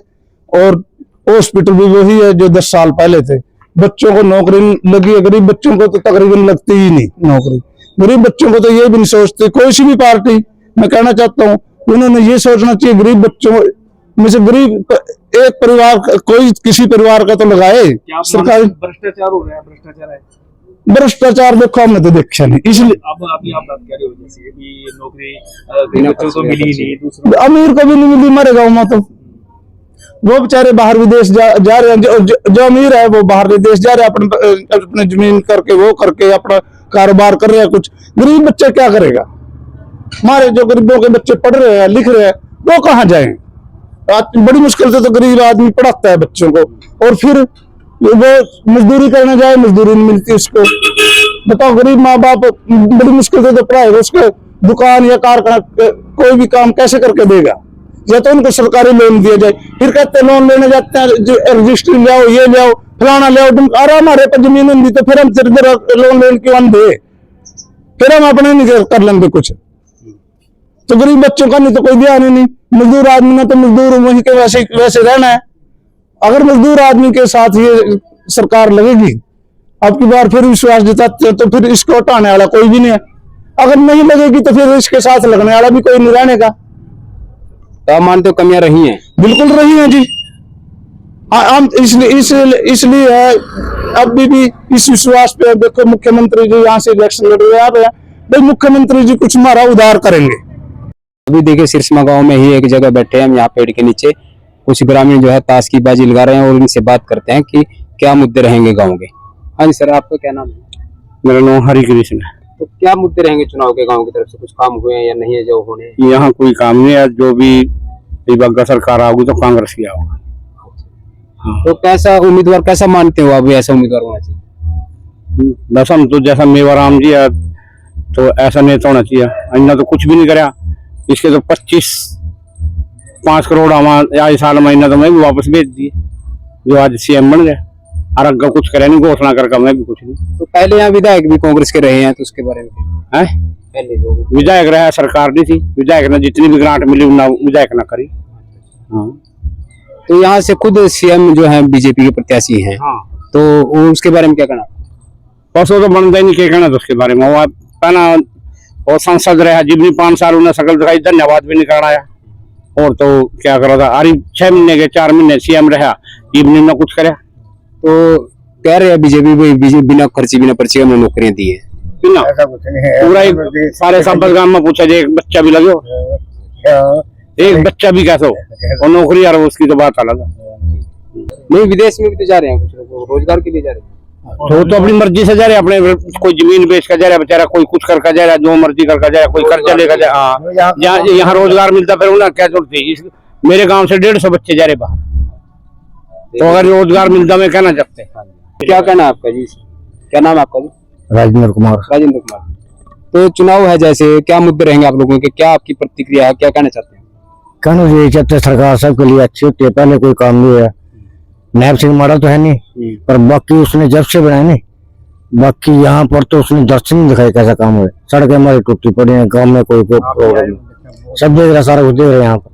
और हॉस्पिटल भी वही है जो 10 साल पहले थे। बच्चों को नौकरी लगी है, गरीब बच्चों को तो तकरीबन लगती ही नहीं नौकरी। गरीब बच्चों को तो ये भी नहीं सोचते कोई सी भी पार्टी। मैं कहना चाहता हूँ उन्होंने ये सोचना चाहिए गरीब बच्चों में से गरीब एक परिवार कोई किसी परिवार का तो लगाए। सरकारी भ्रष्टाचार हो रहा है, भ्रष्टाचार है। भ्रष्टाचार देखो हमने तो देखा नहीं, इसलिए अब अभी आप बात कर रहे हो जैसे भी नौकरी बच्चों को मिली नहीं, दूसरों अमीर को भी नहीं मिली हमारे गाँव में, तो वो बेचारे बाहर विदेश जा रहे हैं। जो अमीर है वो बाहर विदेश जा रहे हैं, अपने जमीन करके वो करके अपना कारोबार कर रहे हैं। कुछ गरीब बच्चे क्या करेगा? हमारे जो गरीबों के बच्चे पढ़ रहे हैं लिख रहे हैं वो कहाँ जाएं? बड़ी मुश्किल से तो गरीब आदमी पढ़ाता है बच्चों को, और फिर वो मजदूरी करने जाए मजदूरी नहीं मिलती उसको। बताओ गरीब माँ बाप बड़ी मुश्किल से तो पढ़ाएगा, उसके दुकान या कारखाना कोई भी काम कैसे करके देगा? या तो उनको सरकारी लोन दिया जाए। फिर कहते लोन लेने जाते हैं जो रजिस्ट्री ले आओ, ये ले आओ, फलाना ले आओ। तुम हमारे पर जमीन नहीं तो फिर हम लोन लेने क्यों दे? फिर हम अपने नहीं कर लेंगे कुछ। तो गरीब बच्चों का नहीं तो कोई ध्यान ही नहीं। मजदूर आदमी ने तो मजदूर वहीं के वैसे रहना है। अगर मजदूर आदमी के साथ ये सरकार लगेगी अब की बार फिर विश्वास जताते हैं, तो फिर इसको हटाने वाला कोई भी नहीं है। अगर नहीं लगेगी तो फिर इसके साथ लगने वाला भी कोई नहीं रहने का। तो आप मानते हो कमियां रही हैं? बिल्कुल रही है जी। हम इसलिए है अभी भी इस विश्वास पे। देखो मुख्यमंत्री जी यहाँ से इलेक्शन लड़ रहे हैं भाई, मुख्यमंत्री जी कुछ हमारा उद्धार करेंगे। अभी देखिए सिरसमा गांव में ही एक जगह बैठे हैं हम, यहाँ पेड़ के नीचे कुछ ग्रामीण जो है ताश की बाजी लगा रहे हैं और इनसे बात करते हैं कि क्या मुद्दे रहेंगे गांव के। हाँ जी सर, आपका क्या नाम है? मेरा नाम हरि कृष्ण है। तो क्या मुद्दे रहेंगे चुनाव के गांव की तरफ से? कुछ काम हुए हैं या नहीं है जो होने? यहाँ कोई काम नहीं है, जो भी बग्गा सरकार आओगी तो कांग्रेस की होगा। तो कैसा उम्मीदवार कैसा मानते हो आप? ऐसा उम्मीदवार होना चाहिए? बस हम तो जैसा मेवाराम जी है तो ऐसा नेता होना चाहिए। इन्होंने तो कुछ भी नहीं कराया। इसके तो 5 करोड़ हमारे साल महीना तो मैं भी वापस भेज दिए, जो आज सीएम बन गए। और अगर कुछ करे नहीं, घोषणा करके मैं भी कुछ नहीं। तो पहले यहाँ विधायक भी कांग्रेस के रहे हैं, तो उसके बारे में है पहले जो विधायक रहा, सरकार नहीं थी। विधायक ने जितनी भी ग्रांट मिली ना विधायक ना करी। हाँ। तो यहाँ से खुद सीएम जो है बीजेपी के प्रत्याशी हैं। हाँ। तो उसके बारे में क्या कहना? बस वो तो बनता ही नहीं, क्या कहना तो उसके बारे में। वो पहला और सांसद रहा जितनी 5 साल उन्हें शकल दिखाई, धन्यवाद भी नहीं कराया। और तो क्या करा था, अरे 6 महीने के 4 महीने सीएम रहा, इवनिंग में कुछ करे। तो कह रहे हैं बीजेपी बिना खर्ची बिना पर्ची में नौकरियां दी है। बिना ऐसा कुछ नहीं है। पूरा सारे संपर्क गांव में पूछा जाए, एक बच्चा भी लगे, एक बच्चा भी कैसे हो, और नौकरी यार उसकी तो बात अलग है। नहीं, विदेश में भी तो जा रहे हैं कुछ लोग, रोजगार के लिए जा रहे हैं। तो अपनी मर्जी से जा रहे हैं, अपने कोई जमीन बेच कर जा रहा है बेचारा, कोई कुछ करके जा रहा है, जो मर्जी करके जा रहा है, कोई कर्जा लेकर जा रहा है। यहाँ रोजगार मिलता फिर उन्हें क्या जरूरत थी। मेरे गांव से 150 बच्चे जा रहे बाहर, तो अगर रोजगार मिलता मैं कहना चाहते। क्या कहना है आपका जी? क्या नाम है आपका जी? राजेंद्र कुमार। राजेंद्र कुमार। तो चुनाव है, जैसे क्या मुद्दे रहेंगे आप लोगों के? क्या आपकी प्रतिक्रिया है, क्या कहना चाहते हैं? कहना यही चाहते सरकार सबके लिए अच्छी होती है। पहले कोई काम नहीं है, नैब सिंह मॉडल तो है नहीं, पर बाकी उसने जब से बनाए नहीं, बाकी यहाँ पर तो उसने दर्शन नहीं दिखाई कैसा काम हुआ। सड़कें हमारी टूटी पड़ी हैं, गाँव में कोई प्रॉब्लम नहीं, सब देख रहा, सारा कुछ देख रहे हैं यहाँ पर।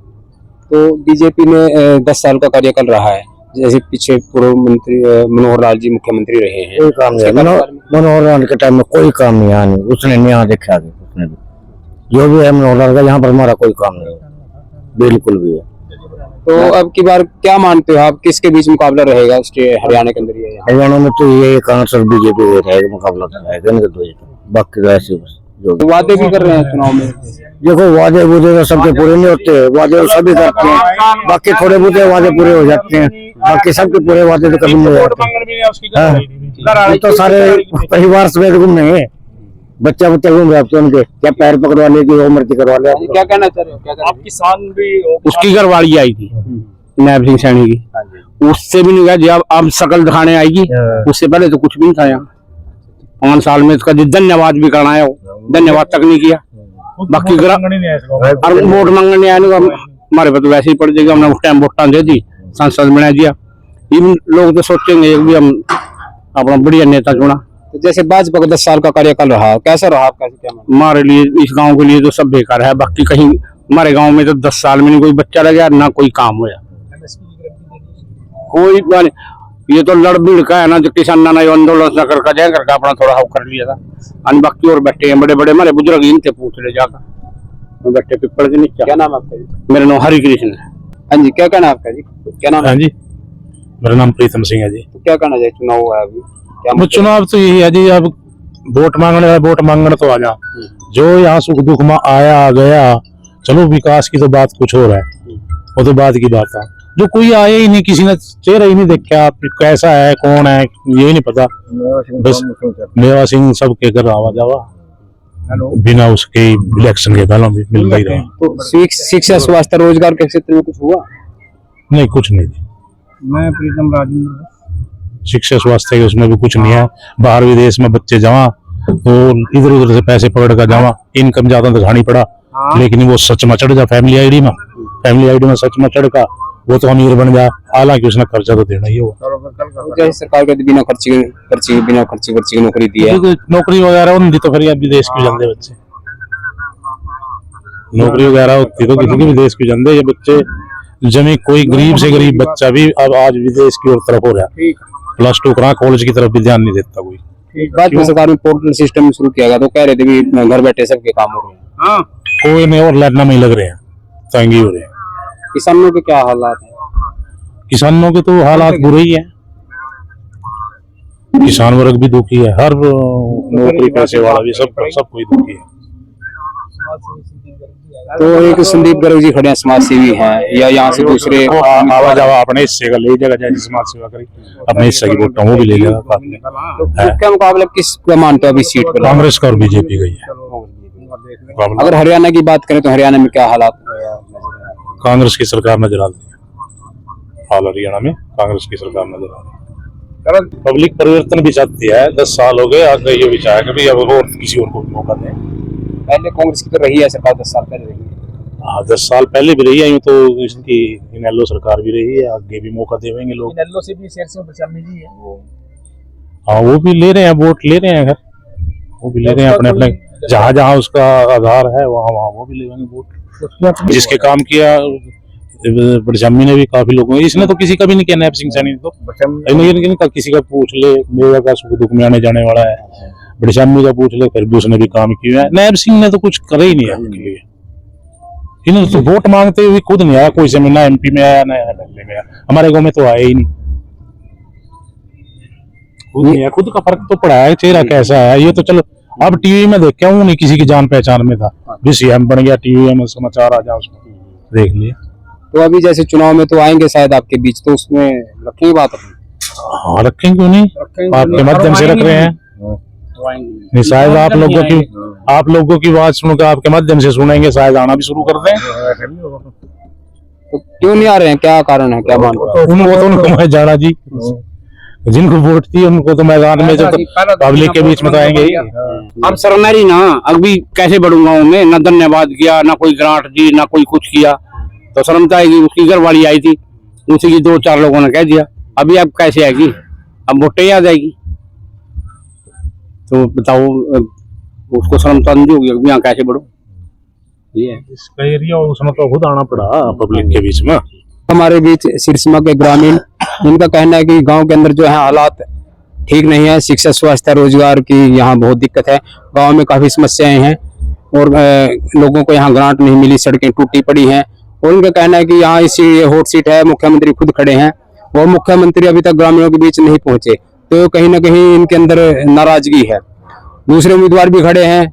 तो बीजेपी में 10 साल का कार्यकाल रहा है, जैसे पीछे पूर्व मंत्री मनोहर लाल जी मुख्यमंत्री रहे हैं। कोई काम नहीं, मनोहर लाल के टाइम में कोई काम नहीं आया, नहीं उसने नहीं यहाँ देखा आगे। उसने भी जो भी है मनोहर लाल का, यहाँ पर हमारा कोई काम नहीं है, बिल्कुल भी है। तो अब की बार क्या मानते हो आप, किसके बीच मुकाबला रहेगा उसके हरियाणा के अंदर? ये हरियाणा में तो ये कांग्रेस और बीजेपी रहेगा, मुकाबला रहेगा इनके दो, बाकी तो ऐसे बस जो तो वादे भी कर रहे हैं चुनाव में। देखो वादे बुदे तो सबके पूरे नहीं होते, वादे तो सभी करते हैं, बाकी थोड़े बुदे वादे पूरे हो जाते हैं, बाकी सबके पूरे वादे तो कभी नहीं हो जाते। तो सारे परिवार समेत घूमने हैं, बच्चा घूम रहे हैं, उनके क्या पैर पकड़वा ले, वो मर्जी करवा ले। क्या कहना चाह रहे हो? आप किसान भी उसकी घरवाली आई थी नैब सिंह सैनी की, उससे भी नहीं गया जी। अब शकल दिखाने आएगी, उससे पहले तो कुछ भी नहीं था यहाँ। 5 साल में इसका धन्यवाद भी करना है, धन्यवाद तक नहीं किया। बाकी वोट मांगने आया, हमारे पे तो वैसे ही पड़ जाएगा। हमने उस टाइम वोटा दे दी, सांसद बना दिया। इन लोग तो सोचेंगे भी हम अपना बढ़िया नेता चुना। तो जैसे भाजपा का 10 साल का कार्यकाल रहा, कैसा रहा आपका? क्या हमारे लिए, इस गांव के लिए तो सब बेकार है। बाकी कहीं हमारे गांव में तो 10 साल में नहीं कोई बच्चा लगा, ना कोई काम हुआ, कोई ये तो लड़ भीड़ का है ना, जो किसान ना आंदोलन न करके जाए करके अपना थोड़ा हाउ कर लिया था। और बाकी और बैठे हैं बड़े बड़े हमारे बुजुर्ग, इनसे पूछ ले जाकर बैठे पिपड़ के नीचे। क्या नाम है आपका जी? मेरा नाम हरि कृष्ण है। हाँ जी, क्या कहना है आपका जी? क्या नाम है? हाँ जी, मेरा नाम प्रीतम सिंह है जी। तो क्या कहना चाहिए, चुनाव हुआ है अभी, क्या चुनाव तो यही है जी, अब वोट मांगने तो आ जा, जो यहाँ सुख दुख में आया आ गया। चलो विकास की तो बात कुछ और है, वो तो बात की बात है। जो कोई आया ही नहीं, किसी ने चेहरा ही नहीं देखा, कैसा है कौन है ये नहीं पता। बस मेवा सिंह सबके घर आवा जावा, बिना उसके इलेक्शन के पहले भी मिलता ही रहा। तो शिक्षा स्वास्थ्य रोजगार के क्षेत्र में कुछ हुआ? नहीं, कुछ नहीं। मैं प्रीतम राजेंद्र। शिक्षा स्वास्थ्य के उसमें भी कुछ नहीं है। बाहर विदेश में बच्चे जमा तो इधर उधर से पैसे पकड़ कर जमा, इनकम ज्यादा दिखानी पड़ा, लेकिन वो सच में चढ़ जा फैमिली आईडी में सच में चढ़ का वो तो अमीर बन जा, हालांकि उसने खर्चा तो देना ही होगा। जैसे सरकार के बिना खर्ची की नौकरी दी है, नौकरी वगैरह होती तो फिर विदेश क्यों जाते बच्चे? नौकरी वगैरह होती तो किसी के विदेश क्यों जाते ये बच्चे? जमी कोई गरीब से गरीब बच्चा भी अब आज विदेश की ओर तरफ हो रहा है। +2 करा, कॉलेज की तरफ भी ध्यान नहीं देता कोई। भाजपा सरकार में पोर्टल सिस्टम शुरू किया गया तो कह रहे थे भी घर बैठे सबके काम हो रहे हैं। हाँ, कोई नहीं, और लाइना में ही लग रहे हैं, तंगी हो रहे हैं। किसानों के क्या हालात हैं? किसानों के तो हालात बुरे ही हैं। किसान वर्ग भी दुखी है, हर नौकरी पैसे वाला भी, सब कोई दुखी है। तो एक संदीप गर्ग जी खड़े हैं, समाज सेवी हैं, या यहाँ से दूसरे आवा जावा अपने हिस्से का ले जाएगा, जैसे समाज सेवा करी अपने हिस्से की वोट वो भी ले जाएगा। क्या मुकाबला किसका मानते हो अभी सीट पर? कांग्रेस का और बीजेपी गई है। अगर हरियाणा की बात करें तो हरियाणा में क्या हालात? कांग्रेस की सरकार नजर आ रही है हाल हरियाणा में, कांग्रेस की सरकार नजर आ रही है। पब्लिक परिवर्तन भी चाहती है, 10 साल हो गए, आगे ये भी चाहे कि अब और किसी और को भी मौका दें। पहले कांग्रेस की तो रही है सरकार, 10 साल पहले रही है। हाँ, 10 साल पहले भी रही है, यूँ तो इसकी इनेलो सरकार भी रही है, आगे भी मौका देंगे लोग। इनेलो से भी शेर सिंह बचामी जी है वो। हाँ, वो भी ले रहे हैं वोट, ले रहे हैं घर, वो भी ले रहे हैं अपने अपने, जहाँ जहाँ उसका आधार है वहाँ वहाँ वो भी ले लेंगे वोट। जिसके काम किया बड़जामी ने भी काफी लोगों, इसने तो किसी का भी नहीं किया, नैब सिंह सैनी तो किसी का पूछ ले, मेरा का सुख दुख में आने जाने वाला है, बड़जामी का पूछ ले, फिर भी उसने भी काम किया है। नैब सिंह ने तो कुछ करे ही नहीं है उनके लिए, इन्होंने तो वोट मांगते हुए खुद नहीं आया कोई समय, ना MP में आया ना MLA में आया, हमारे गाँव में तो आया ही नहीं, खुद नहीं आया। खुद का फर्क तो पड़ा है, चेहरा कैसा है ये तो चलो अब टीवी में देख के हूँ, नहीं किसी की जान पहचान में था, भी CM बन गया, टीवी में समाचार आ जाए उसको देख लिया। तो अभी जैसे चुनाव में तो आएंगे शायद आपके बीच, तो उसमें रखेंगे बात अपनी? हाँ, रखेंगे, क्यों नहीं, आपके माध्यम से रख रहे हैं। नहीं, शायद आप लोगों की बात सुनकर आपके माध्यम से सुनेंगे, शायद आना भी शुरू कर दें। तो क्यों नहीं आ रहे हैं, क्या कारण है, क्या मानते हैं? उनको मैं जाना जी, जिनको वोट दी उनको तो मैदान में जब पब्लिक के बीच में तो आएंगे ही। अब सरमरी ना, अभी कैसे बढ़ूंगा मैं, ना धन्यवाद किया, ना कोई ग्रांट दी, ना कोई कुछ किया, तो शर्म आएगी। उसकी घर वाली आई थी, उसी की 2-4 लोगों ने कह दिया, अभी अब कैसे आएगी, अब वोटें याद आएगी, तो बताओ उसको शर्म तो नहीं होगी, अभी यहाँ कैसे बढ़ो। ये इसका एरिया उसमें तो खुद आना पड़ा पब्लिक के बीच में। हमारे बीच सिरसिमा के ग्रामीण, जिनका कहना है कि गांव के अंदर जो है हालात ठीक नहीं है, शिक्षा, स्वास्थ्य, रोजगार की यहाँ बहुत दिक्कत है, गांव में काफी समस्याएं हैं और लोगों को यहाँ ग्रांट नहीं मिली, सड़कें टूटी पड़ी हैं। और उनका कहना है कि यहाँ इसी हॉट सीट है, मुख्यमंत्री खुद खड़े हैं और मुख्यमंत्री अभी तक ग्रामीणों के बीच नहीं पहुंचे, तो कहीं ना कहीं इनके अंदर नाराजगी है। दूसरे उम्मीदवार भी खड़े हैं,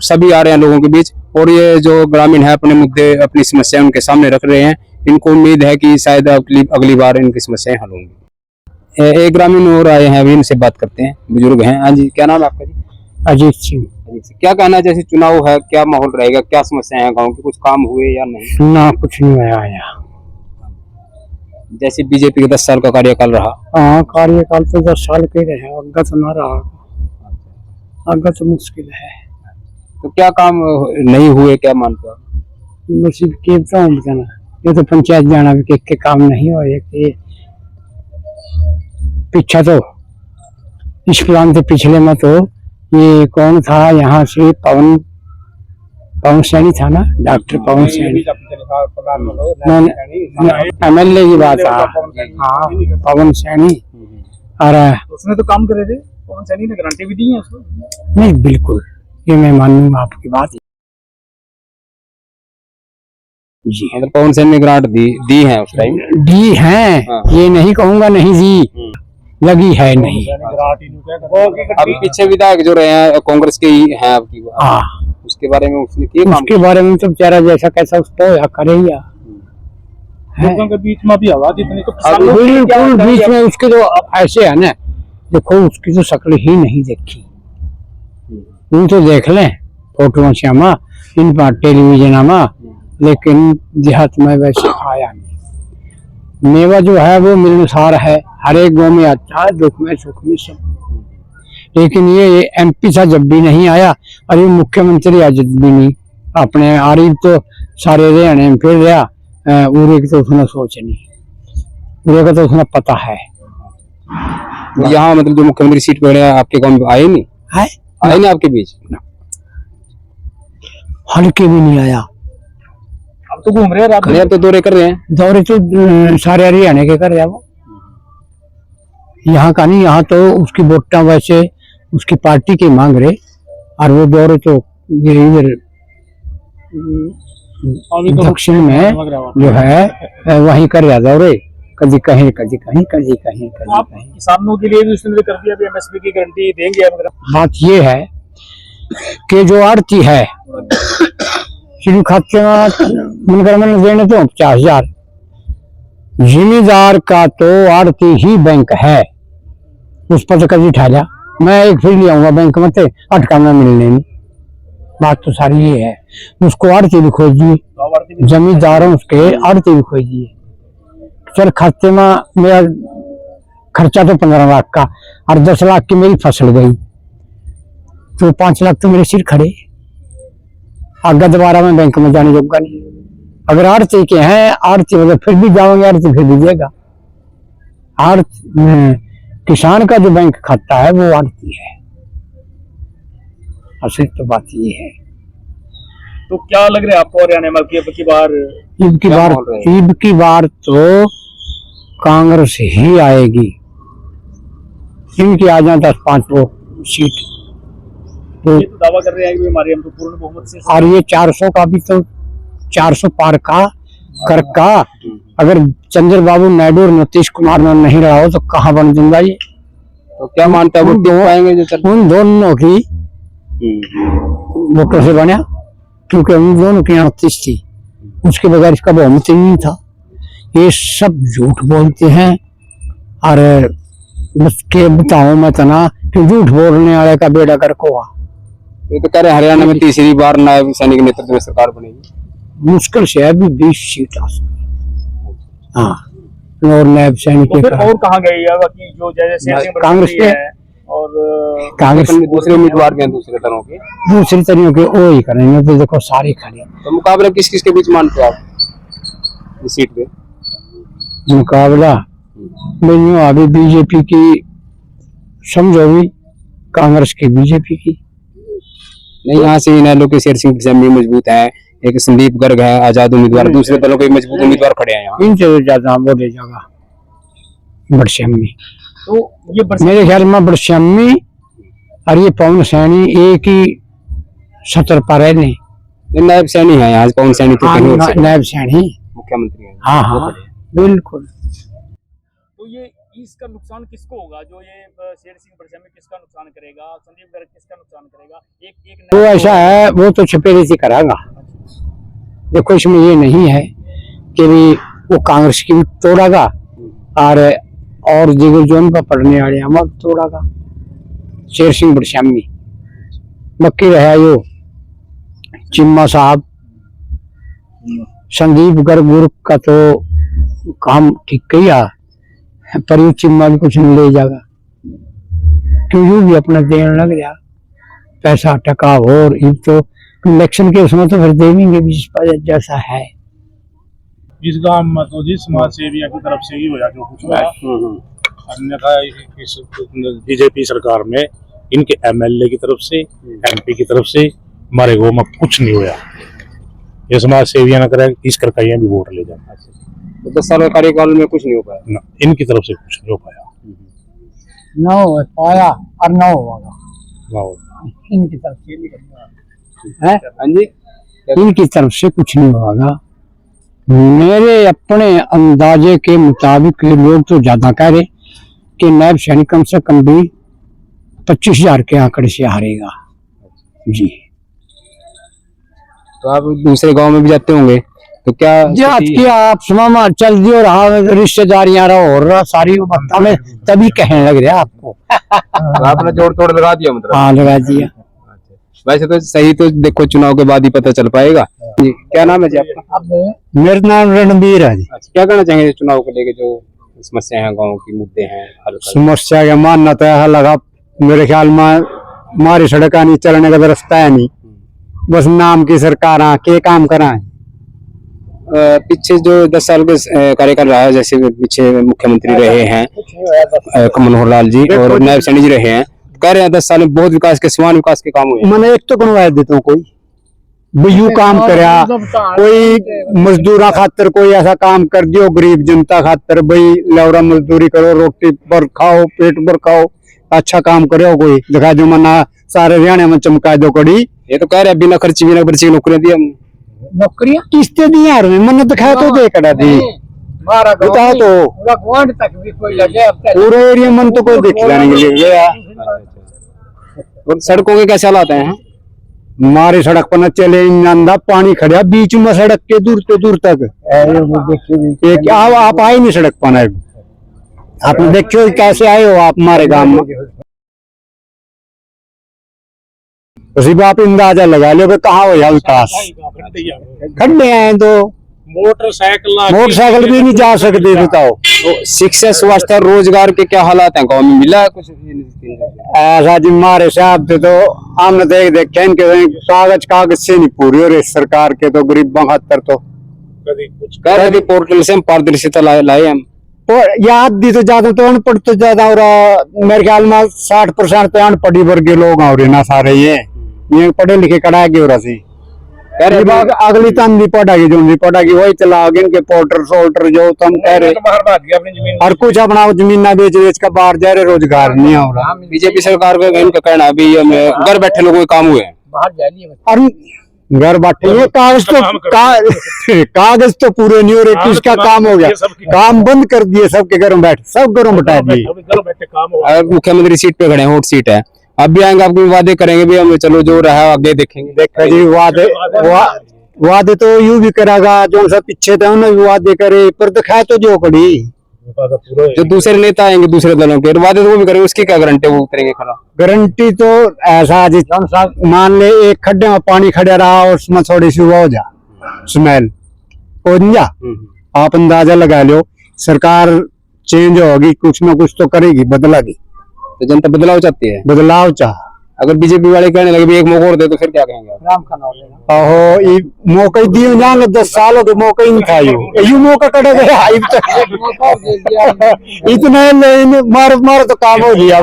सभी आ रहे हैं लोगों के बीच, और ये जो ग्रामीण है अपने मुद्दे, अपनी समस्याएं उनके सामने रख रहे हैं। इनको उम्मीद है कि शायद अगली बार इनकी समस्याएं हल होंगी। एक ग्रामीण और आए हैं, अभी इनसे बात करते हैं, बुजुर्ग हैं। हाँ जी, क्या नाम है आपका जी? अजीत सिंह। क्या कहना है, जैसे चुनाव है, क्या माहौल रहेगा, क्या समस्याएं हैं गांव की, कुछ काम हुए या नहीं? ना, कुछ नहीं आया। जैसे बीजेपी के 10 साल का कार्यकाल रहा। हाँ, कार्यकाल तो 10 साल के रहे, आगे तो ना रहा, आगे तो मुश्किल है। तो क्या काम नहीं हुए, क्या मानते हो? मुसीब कहता हूँ बताना, ये तो पंचायत जाना भी के काम नहीं हुए कि पीछा तो इस प्लान से पिछले में तो ये कौन था यहाँ से, पवन सैनी था ना, डॉक्टर पवन सैनी, MLA की बात है। हाँ, पवन सैनी आ रहा है, उसने तो काम करे थे, पवन सैनी ने गारंटी भी दी है उसको। नहीं, बिल्कुल, ये मैं मानूंगा आपकी बात जी। मतलब पवन सैनी ने ग्रांट दी है उस टाइम, दी है। हाँ। ये नहीं कहूंगा नहीं दी, लगी है नहीं। अभी पीछे विधायक जो रहे हैं कांग्रेस के ही हैं आपकी, हाँ, उसके बारे में उसने किया काम? उसके बारे में तो बेचारा जैसा कैसा उसको करे या लोगों के बीच में भी आवाज इतनी तो बिल्कुल बीच में उसके जो ऐसे है ना, देखो उसकी तो शक्ल ही नहीं देखी, तुम तो देख लें फोटो श्यामा इन पर टेलीविजन में, लेकिन देहात में वैसे आया नहीं। मेवा जो है वो मिलनसार है, हर एक गाँव में अच्छा है, दुख में सुख में सब। लेकिन ये MP था जब भी नहीं आया, और ये मुख्यमंत्री आज भी नहीं, अपने आरिफ तो सारे हरियाणा में फिर रहा, उरे की तो उसने सोच नहीं, उरे का तो उसने पता है। यहाँ मतलब जो मुख्यमंत्री सीट पे आपके गाँव में आए नहीं, आए नहीं आपके बीच? हल्के भी नहीं आया। अब तो घूम रहे हैं, तो दौरे कर रहे हैं, दौरे तो सारे हरियाणा के कर रहे हैं वो। यहाँ का नहीं, यहाँ तो उसकी वोटा वैसे उसकी पार्टी के मांग रहे, और वो दौरे तो ये इधर दक्षिण में जो है वहीं कर जाता रे, कभी कहीं कभी कहीं कभी कहीं कभी कहीं। किसानों के लिए भी उसने कर दिया, एमएसपी की गारंटी देंगे। बात ये है कि जो आड़ती है शुरू खाते मनकर मन देने तो 50,000, जिम्मेदार का तो आड़ती ही बैंक है, उस पर तो कभी ठाला मैं एक फिर ले आऊंगा बैंक में तो अटका में मिलने नहीं। बात तो सारी ये है, उसको आड़ती भी खोजिए, जमींदारों उसके आड़ती भी खोजिए। चल खाते में मेरा खर्चा तो 15 लाख का और 10 लाख की मेरी फसल गई, तो 5 लाख तो मेरे सिर खड़े, आगे दोबारा मैं बैंक में जाने जोगा नहीं। अगर आड़ती के हैं, आड़ती मतलब फिर भी जाओगे, आड़ती फिर भी देगा। किसान का जो बैंक खाता है वो आड़ती है, असल तो बात ये है। तो क्या लग रहा है आपको हरियाणा में अब की बार तो कांग्रेस ही आएगी, इनकी आ जाए 10-5 सीट तो दावा कर रहे हैं कि हमारे हम तो पूर्ण बहुमत से, और ये 400 का भी तो 400 पार का कर का अगर चंद्रबाबू नायडू और नीतीश कुमार में नहीं रहा हो तो कहाँ बन दूंगा ये। तो क्या मानते हैं वो पाएंगे जो उन दोनों की वोटों से बना, क्योंकि उन दोनों की 38 थी, उसके बगैर इसका बहुमत ही नहीं था। ये सब झूठ बोलते हैं, और बस के बताओ मैं तना कि झूठ बोलने वाले का बेड़ा कर को हुआ। ये तो कह रहे हरियाणा में तीसरी बार नायब सैनिक नेतृत्व में सरकार बनेगी, मुश्किल से अभी 20 सीट आ सकती। हाँ, और नायब सैनिक तो फिर और कहाँ गई है कि जो जैसे कांग्रेस के और कांग्रेस दूसरे उम्मीदवार भी हैं दूसरे दलों के, दूसरी तरह के वो ही करेंगे। तो देखो सारे खड़े, तो मुकाबला किस किस के बीच मानते हो आप इस सीट पे? मुकाबला नहीं अभी बीजेपी की समझो, भी कांग्रेस की बीजेपी की नहीं। यहाँ से इन्हें लोग शेर सिंह भी मजबूत है, एक संदीप गर्ग है आजाद उम्मीदवार, दूसरे दलों के मजबूत उम्मीदवार खड़े हैं यहाँ। इनसे ज्यादा बोले जाएगा बड़श्यामी, तो ये मेरे ख्याल में बड़श्यामी और ये पवन सैनी एक ही 70 पर है। नहीं नायब सैनी है यहाँ, पवन सैनी तो नायब सैनी मुख्यमंत्री है। हाँ हाँ बिल्कुल। तो ये इसका नुकसान किसको होगा? जो ये शेर सिंह बड़श्यामी किसका नुकसान करेगा? संदीप गर्ग किसका नुकसान करेगा? एक वो ऐसा है, वो तो छपेरी से करागा। देखो इसमें ये नहीं है कि भी वो कांग्रेस की भी तोड़ागा और दिग्गज जोन पर पढ़ने वाले हम तोड़ागा। शेर सिंह बड़श्यामी बाकी रहा यो चिम्मा साहब, संदीप गर्ग का तो काम ठीक किया, पर ये चिम्मा भी कुछ नहीं ले जाएगा, क्यों यूं भी अपना देने लग गया पैसा टका। और तो इलेक्शन के उसमें तो फिर देंगे भी जैसा है। जिस गांव में तो जिस समाज सेवियों की तरफ से ही होया जो कुछ हुआ, हमने कहा इस बीजेपी सरकार में इनके एमएलए की तरफ से, एमपी की तरफ से हमारे गाँव में कुछ नहीं हुआ। ये समाज सेवियां न करे, इस करके भी वोट ले जाता। तो 10 साल कार्यकाल में कुछ नहीं हो पाया ना, इनकी तरफ से कुछ नहीं हो पाया। ना हो पाया और ना होगा इनकी तरफ से है। हाँ जी, इनकी तरफ से कुछ नहीं होगा। मेरे अपने अंदाजे के मुताबिक लोग तो ज्यादा कह रहे कि नायब सैनिक कम से कम भी 25,000 के आंकड़े से हारेगा जी। तो आप दूसरे गांव में भी जाते होंगे, तो क्या जात की आप समा चल दी और हाँ रिश्तेदारियां रहा और रहा सारी बता में तभी कहने लग रहा आपको। तो आपने जोड़ तोड़ लगा दिया मतलब? हाँ लगा दिया। वैसे तो सही तो देखो चुनाव के बाद ही पता चल पाएगा। जी, क्या नाम है जी आपका? मेरा नाम रणबीर है जी। अच्छा, क्या कहना चाहेंगे चुनाव को लेके, जो समस्या है गाँव की, मुद्दे हैं हल कर? समस्या का मानना तो है लगा, मेरे ख्याल में हमारी सड़क नहीं चलने का रास्ता है नहीं, बस नाम की सरकार के काम कराएं। पीछे जो 10 साल के कार्यकाल रहा है, जैसे पीछे मुख्यमंत्री रहे हैं मनोहर लाल जी और नायब सैनी जी रहे हैं, कह रहे हैं 10 साल में बहुत विकास के, समान विकास के काम हुए। मैंने एक तो बनवाया देता हूँ कोई यू काम करया, कोई मजदूरा खातर कोई ऐसा काम कर दियो गरीब जनता खातर, भाई लौरा मजदूरी करो, रोटी पर खाओ, पेट पर खाओ, अच्छा काम करो कोई दिखा दो मना सारे हरियाणा में चमका दो कड़ी। ये तो कह रहे बिना खर्ची बिना पर्ची की नौकरियां दी हम। नौकरियां किसते दी यार, मन दिखाया तो दे कड़ा दी बताओ तो पूरे एरिया मन तो कोई देख जाने के लिए। और सड़कों के कैसे हालात हैं? हमारे सड़क पर न चले नंदा, पानी खड़ा बीच में सड़क के दूर तक। एक आप आए नहीं सड़क पर, आपने देखो कैसे आए हो आप हमारे गांव में, उसी आप अंदाजा लगा लो कहाँ हो जाए विकास। खड्डे आए तो मोटरसाइकिल भी नहीं जा सकते, बताओ। तो शिक्षा स्वास्थ्य और रोजगार के क्या हालात हैं गाँव में, मिला है कुछ? ऐसा जी हमारे साहब थे तो हमने देखे इनके कागज से नहीं पूरी हो रही सरकार के, तो गरीबों खातर तो कह रहे थे पोर्टल से हम पारदर्शिता लाए हम। और याद दी तो ज्यादा तो अनपढ़ तो ज्यादा हो रहा, मेरे ख्याल में 60% तो अनपढ़ी वर्ग के लोग हो रहे ना सारे, ये पढ़े लिखे कड़ा के हो रहा सी। अगली तंदी पढ़ाई जो भी पढ़ाई वही चला इनके पोर्टर सोल्टर जो तुम कह रहे, और कुछ अपना जमीना बेच का बाहर जा रहे, रोजगार नहीं हो रहा। बीजेपी सरकार का इनका कहना अभी घर बैठे लोगों के काम हुए हैं, और घर बैठे ये कागज तो पूरे नहीं हो रहे, किसका काम हो गया, काम बंद कर दिए सबके घरों में बैठ, सब घरों में बैठा दिए। मुख्यमंत्री सीट पे खड़े हैं, हॉट सीट है, अब भी आएंगे आपको वादे करेंगे भी हम, चलो जो रहा आगे देखेंगे। देखा जी वादे तो यूं भी करेगा, जो सब पीछे थे उन्होंने भी वादे करे, पर दिखाए तो जो कड़ी जो दूसरे नेता आएंगे दूसरे दलों के वादे तो वो भी करेंगे, उसकी क्या गारंटी वो उतरेंगे खरा? गारंटी तो ऐसा जी, मान ले एक खड्डे में पानी खड़ा रहा और उसमें थोड़ी सी वो हो जा स्मेल हो जा, आप अंदाजा लगा लो सरकार चेंज होगी, कुछ ना कुछ तो करेगी, बदलेगी। तो जनता बदलाव चाहती है, बदलाव चाह। अगर बीजेपी वाले कहने लगे भी एक मौका और दे तो फिर क्या कहेंगे? आहो मौका दिए जाएंगे, 10 सालों के मौका ही नहीं था, यू मौका कटे गया इतना मार तो काम हो गया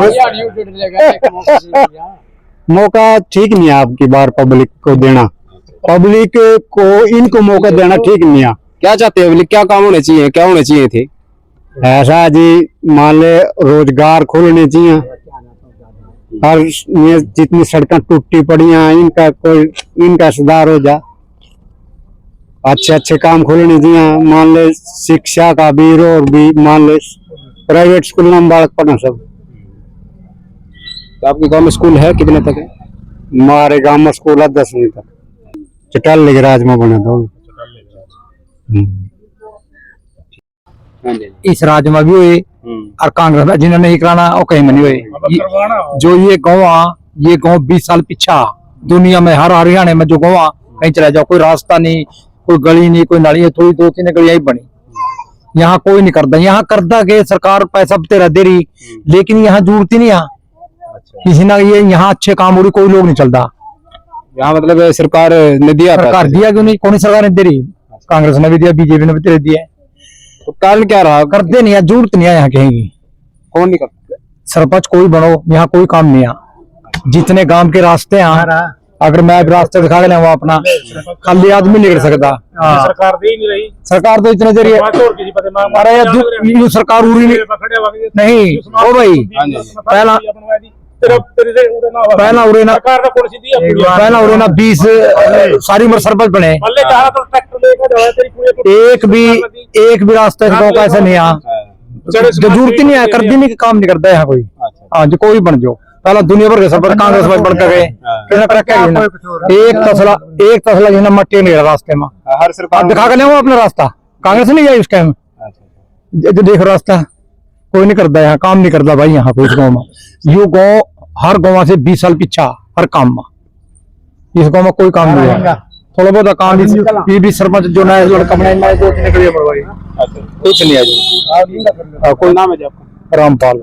मौका ठीक नहीं है आपकी बार पब्लिक को देना, पब्लिक को इनको मौका देना ठीक नहीं है। क्या चाहते हैं पब्लिक, क्या काम होने चाहिए, क्या होने चाहिए थे? ऐसा जी मान ले रोजगार खोलने चाहिए, और ये जितनी सड़कें टूटी पड़ी हैं इनका सुधार हो जा, अच्छे अच्छे काम खोलने चाहिए, मान ले शिक्षा का भी और भी मान ले प्राइवेट स्कूल में बालक पढ़ना सब। तो आपके गांव में स्कूल है, कितने तक है? हमारे गांव में स्कूल है 10वीं तक, चटाल के राज में बने तो इस राज्य में भी हुए और कांग्रेस में जिन्होंने नहीं कराना वो कहीं में नहीं हुए। जो ये गाँव 20 साल पीछा दुनिया में हर हरियाणा में जो गाँव कहीं चला जाओ, कोई रास्ता नहीं, कोई गली नहीं, कोई नाली, थोड़ी 2-3 गलियां ही बनी, यहाँ कोई नहीं करता। यहाँ करता के सरकार पैसा तेरा दे रही, लेकिन यहाँ जरूरत ही नहीं, यहाँ किसी ना ये यहाँ अच्छे काम हो रही, कोई लोग नहीं चलता यहाँ। मतलब सरकार ने दिया, सरकार दिया क्यों नहीं, कौन सरकार ने दे रही? कांग्रेस ने भी दिया, बीजेपी ने भी दे दिया, तो कारण क्या रहा? करते नहीं है, जरूरत नहीं है यहाँ कहेंगी, कौन नहीं करता? सरपंच कोई बनो, यहाँ कोई काम नहीं है। जितने गांव के रास्ते हैं, अगर मैं रास्ते दिखा के वो अपना खाली आदमी नहीं कर सकता। सरकार दे ही नहीं रही, सरकार तो इतने देर अरे यू सरकार उड़ी नहीं ओ भाई, पहला उड़े ना 20 सारी उम्र सरपंच बने, एक भी रास्ता गाँव का ऐसा नहीं है, जरूरत ही नहीं है, कर देने का काम नहीं करता यहाँ कोई। हाँ जो कोई बन जाओ, पहला दुनिया भर के सरपंच कांग्रेस बन कर गए, एक तसला जो मट्टी नहीं रास्ते में, हर सरकार दिखा कर अपना रास्ता, कांग्रेस नहीं आई उस टाइम, जो देखो रास्ता कोई नहीं करता, यहाँ काम नहीं करता भाई यहाँ कोई गाँव में। यो गाँव हर गाँव से 20 साल पीछा हर काम में, इस गाँव में कोई काम नहीं है, थोड़ा बहुत काम भी सरपंच जो नया लड़का बनाए कुछ नहीं है। कोई नाम है जी आपका? रामपाल।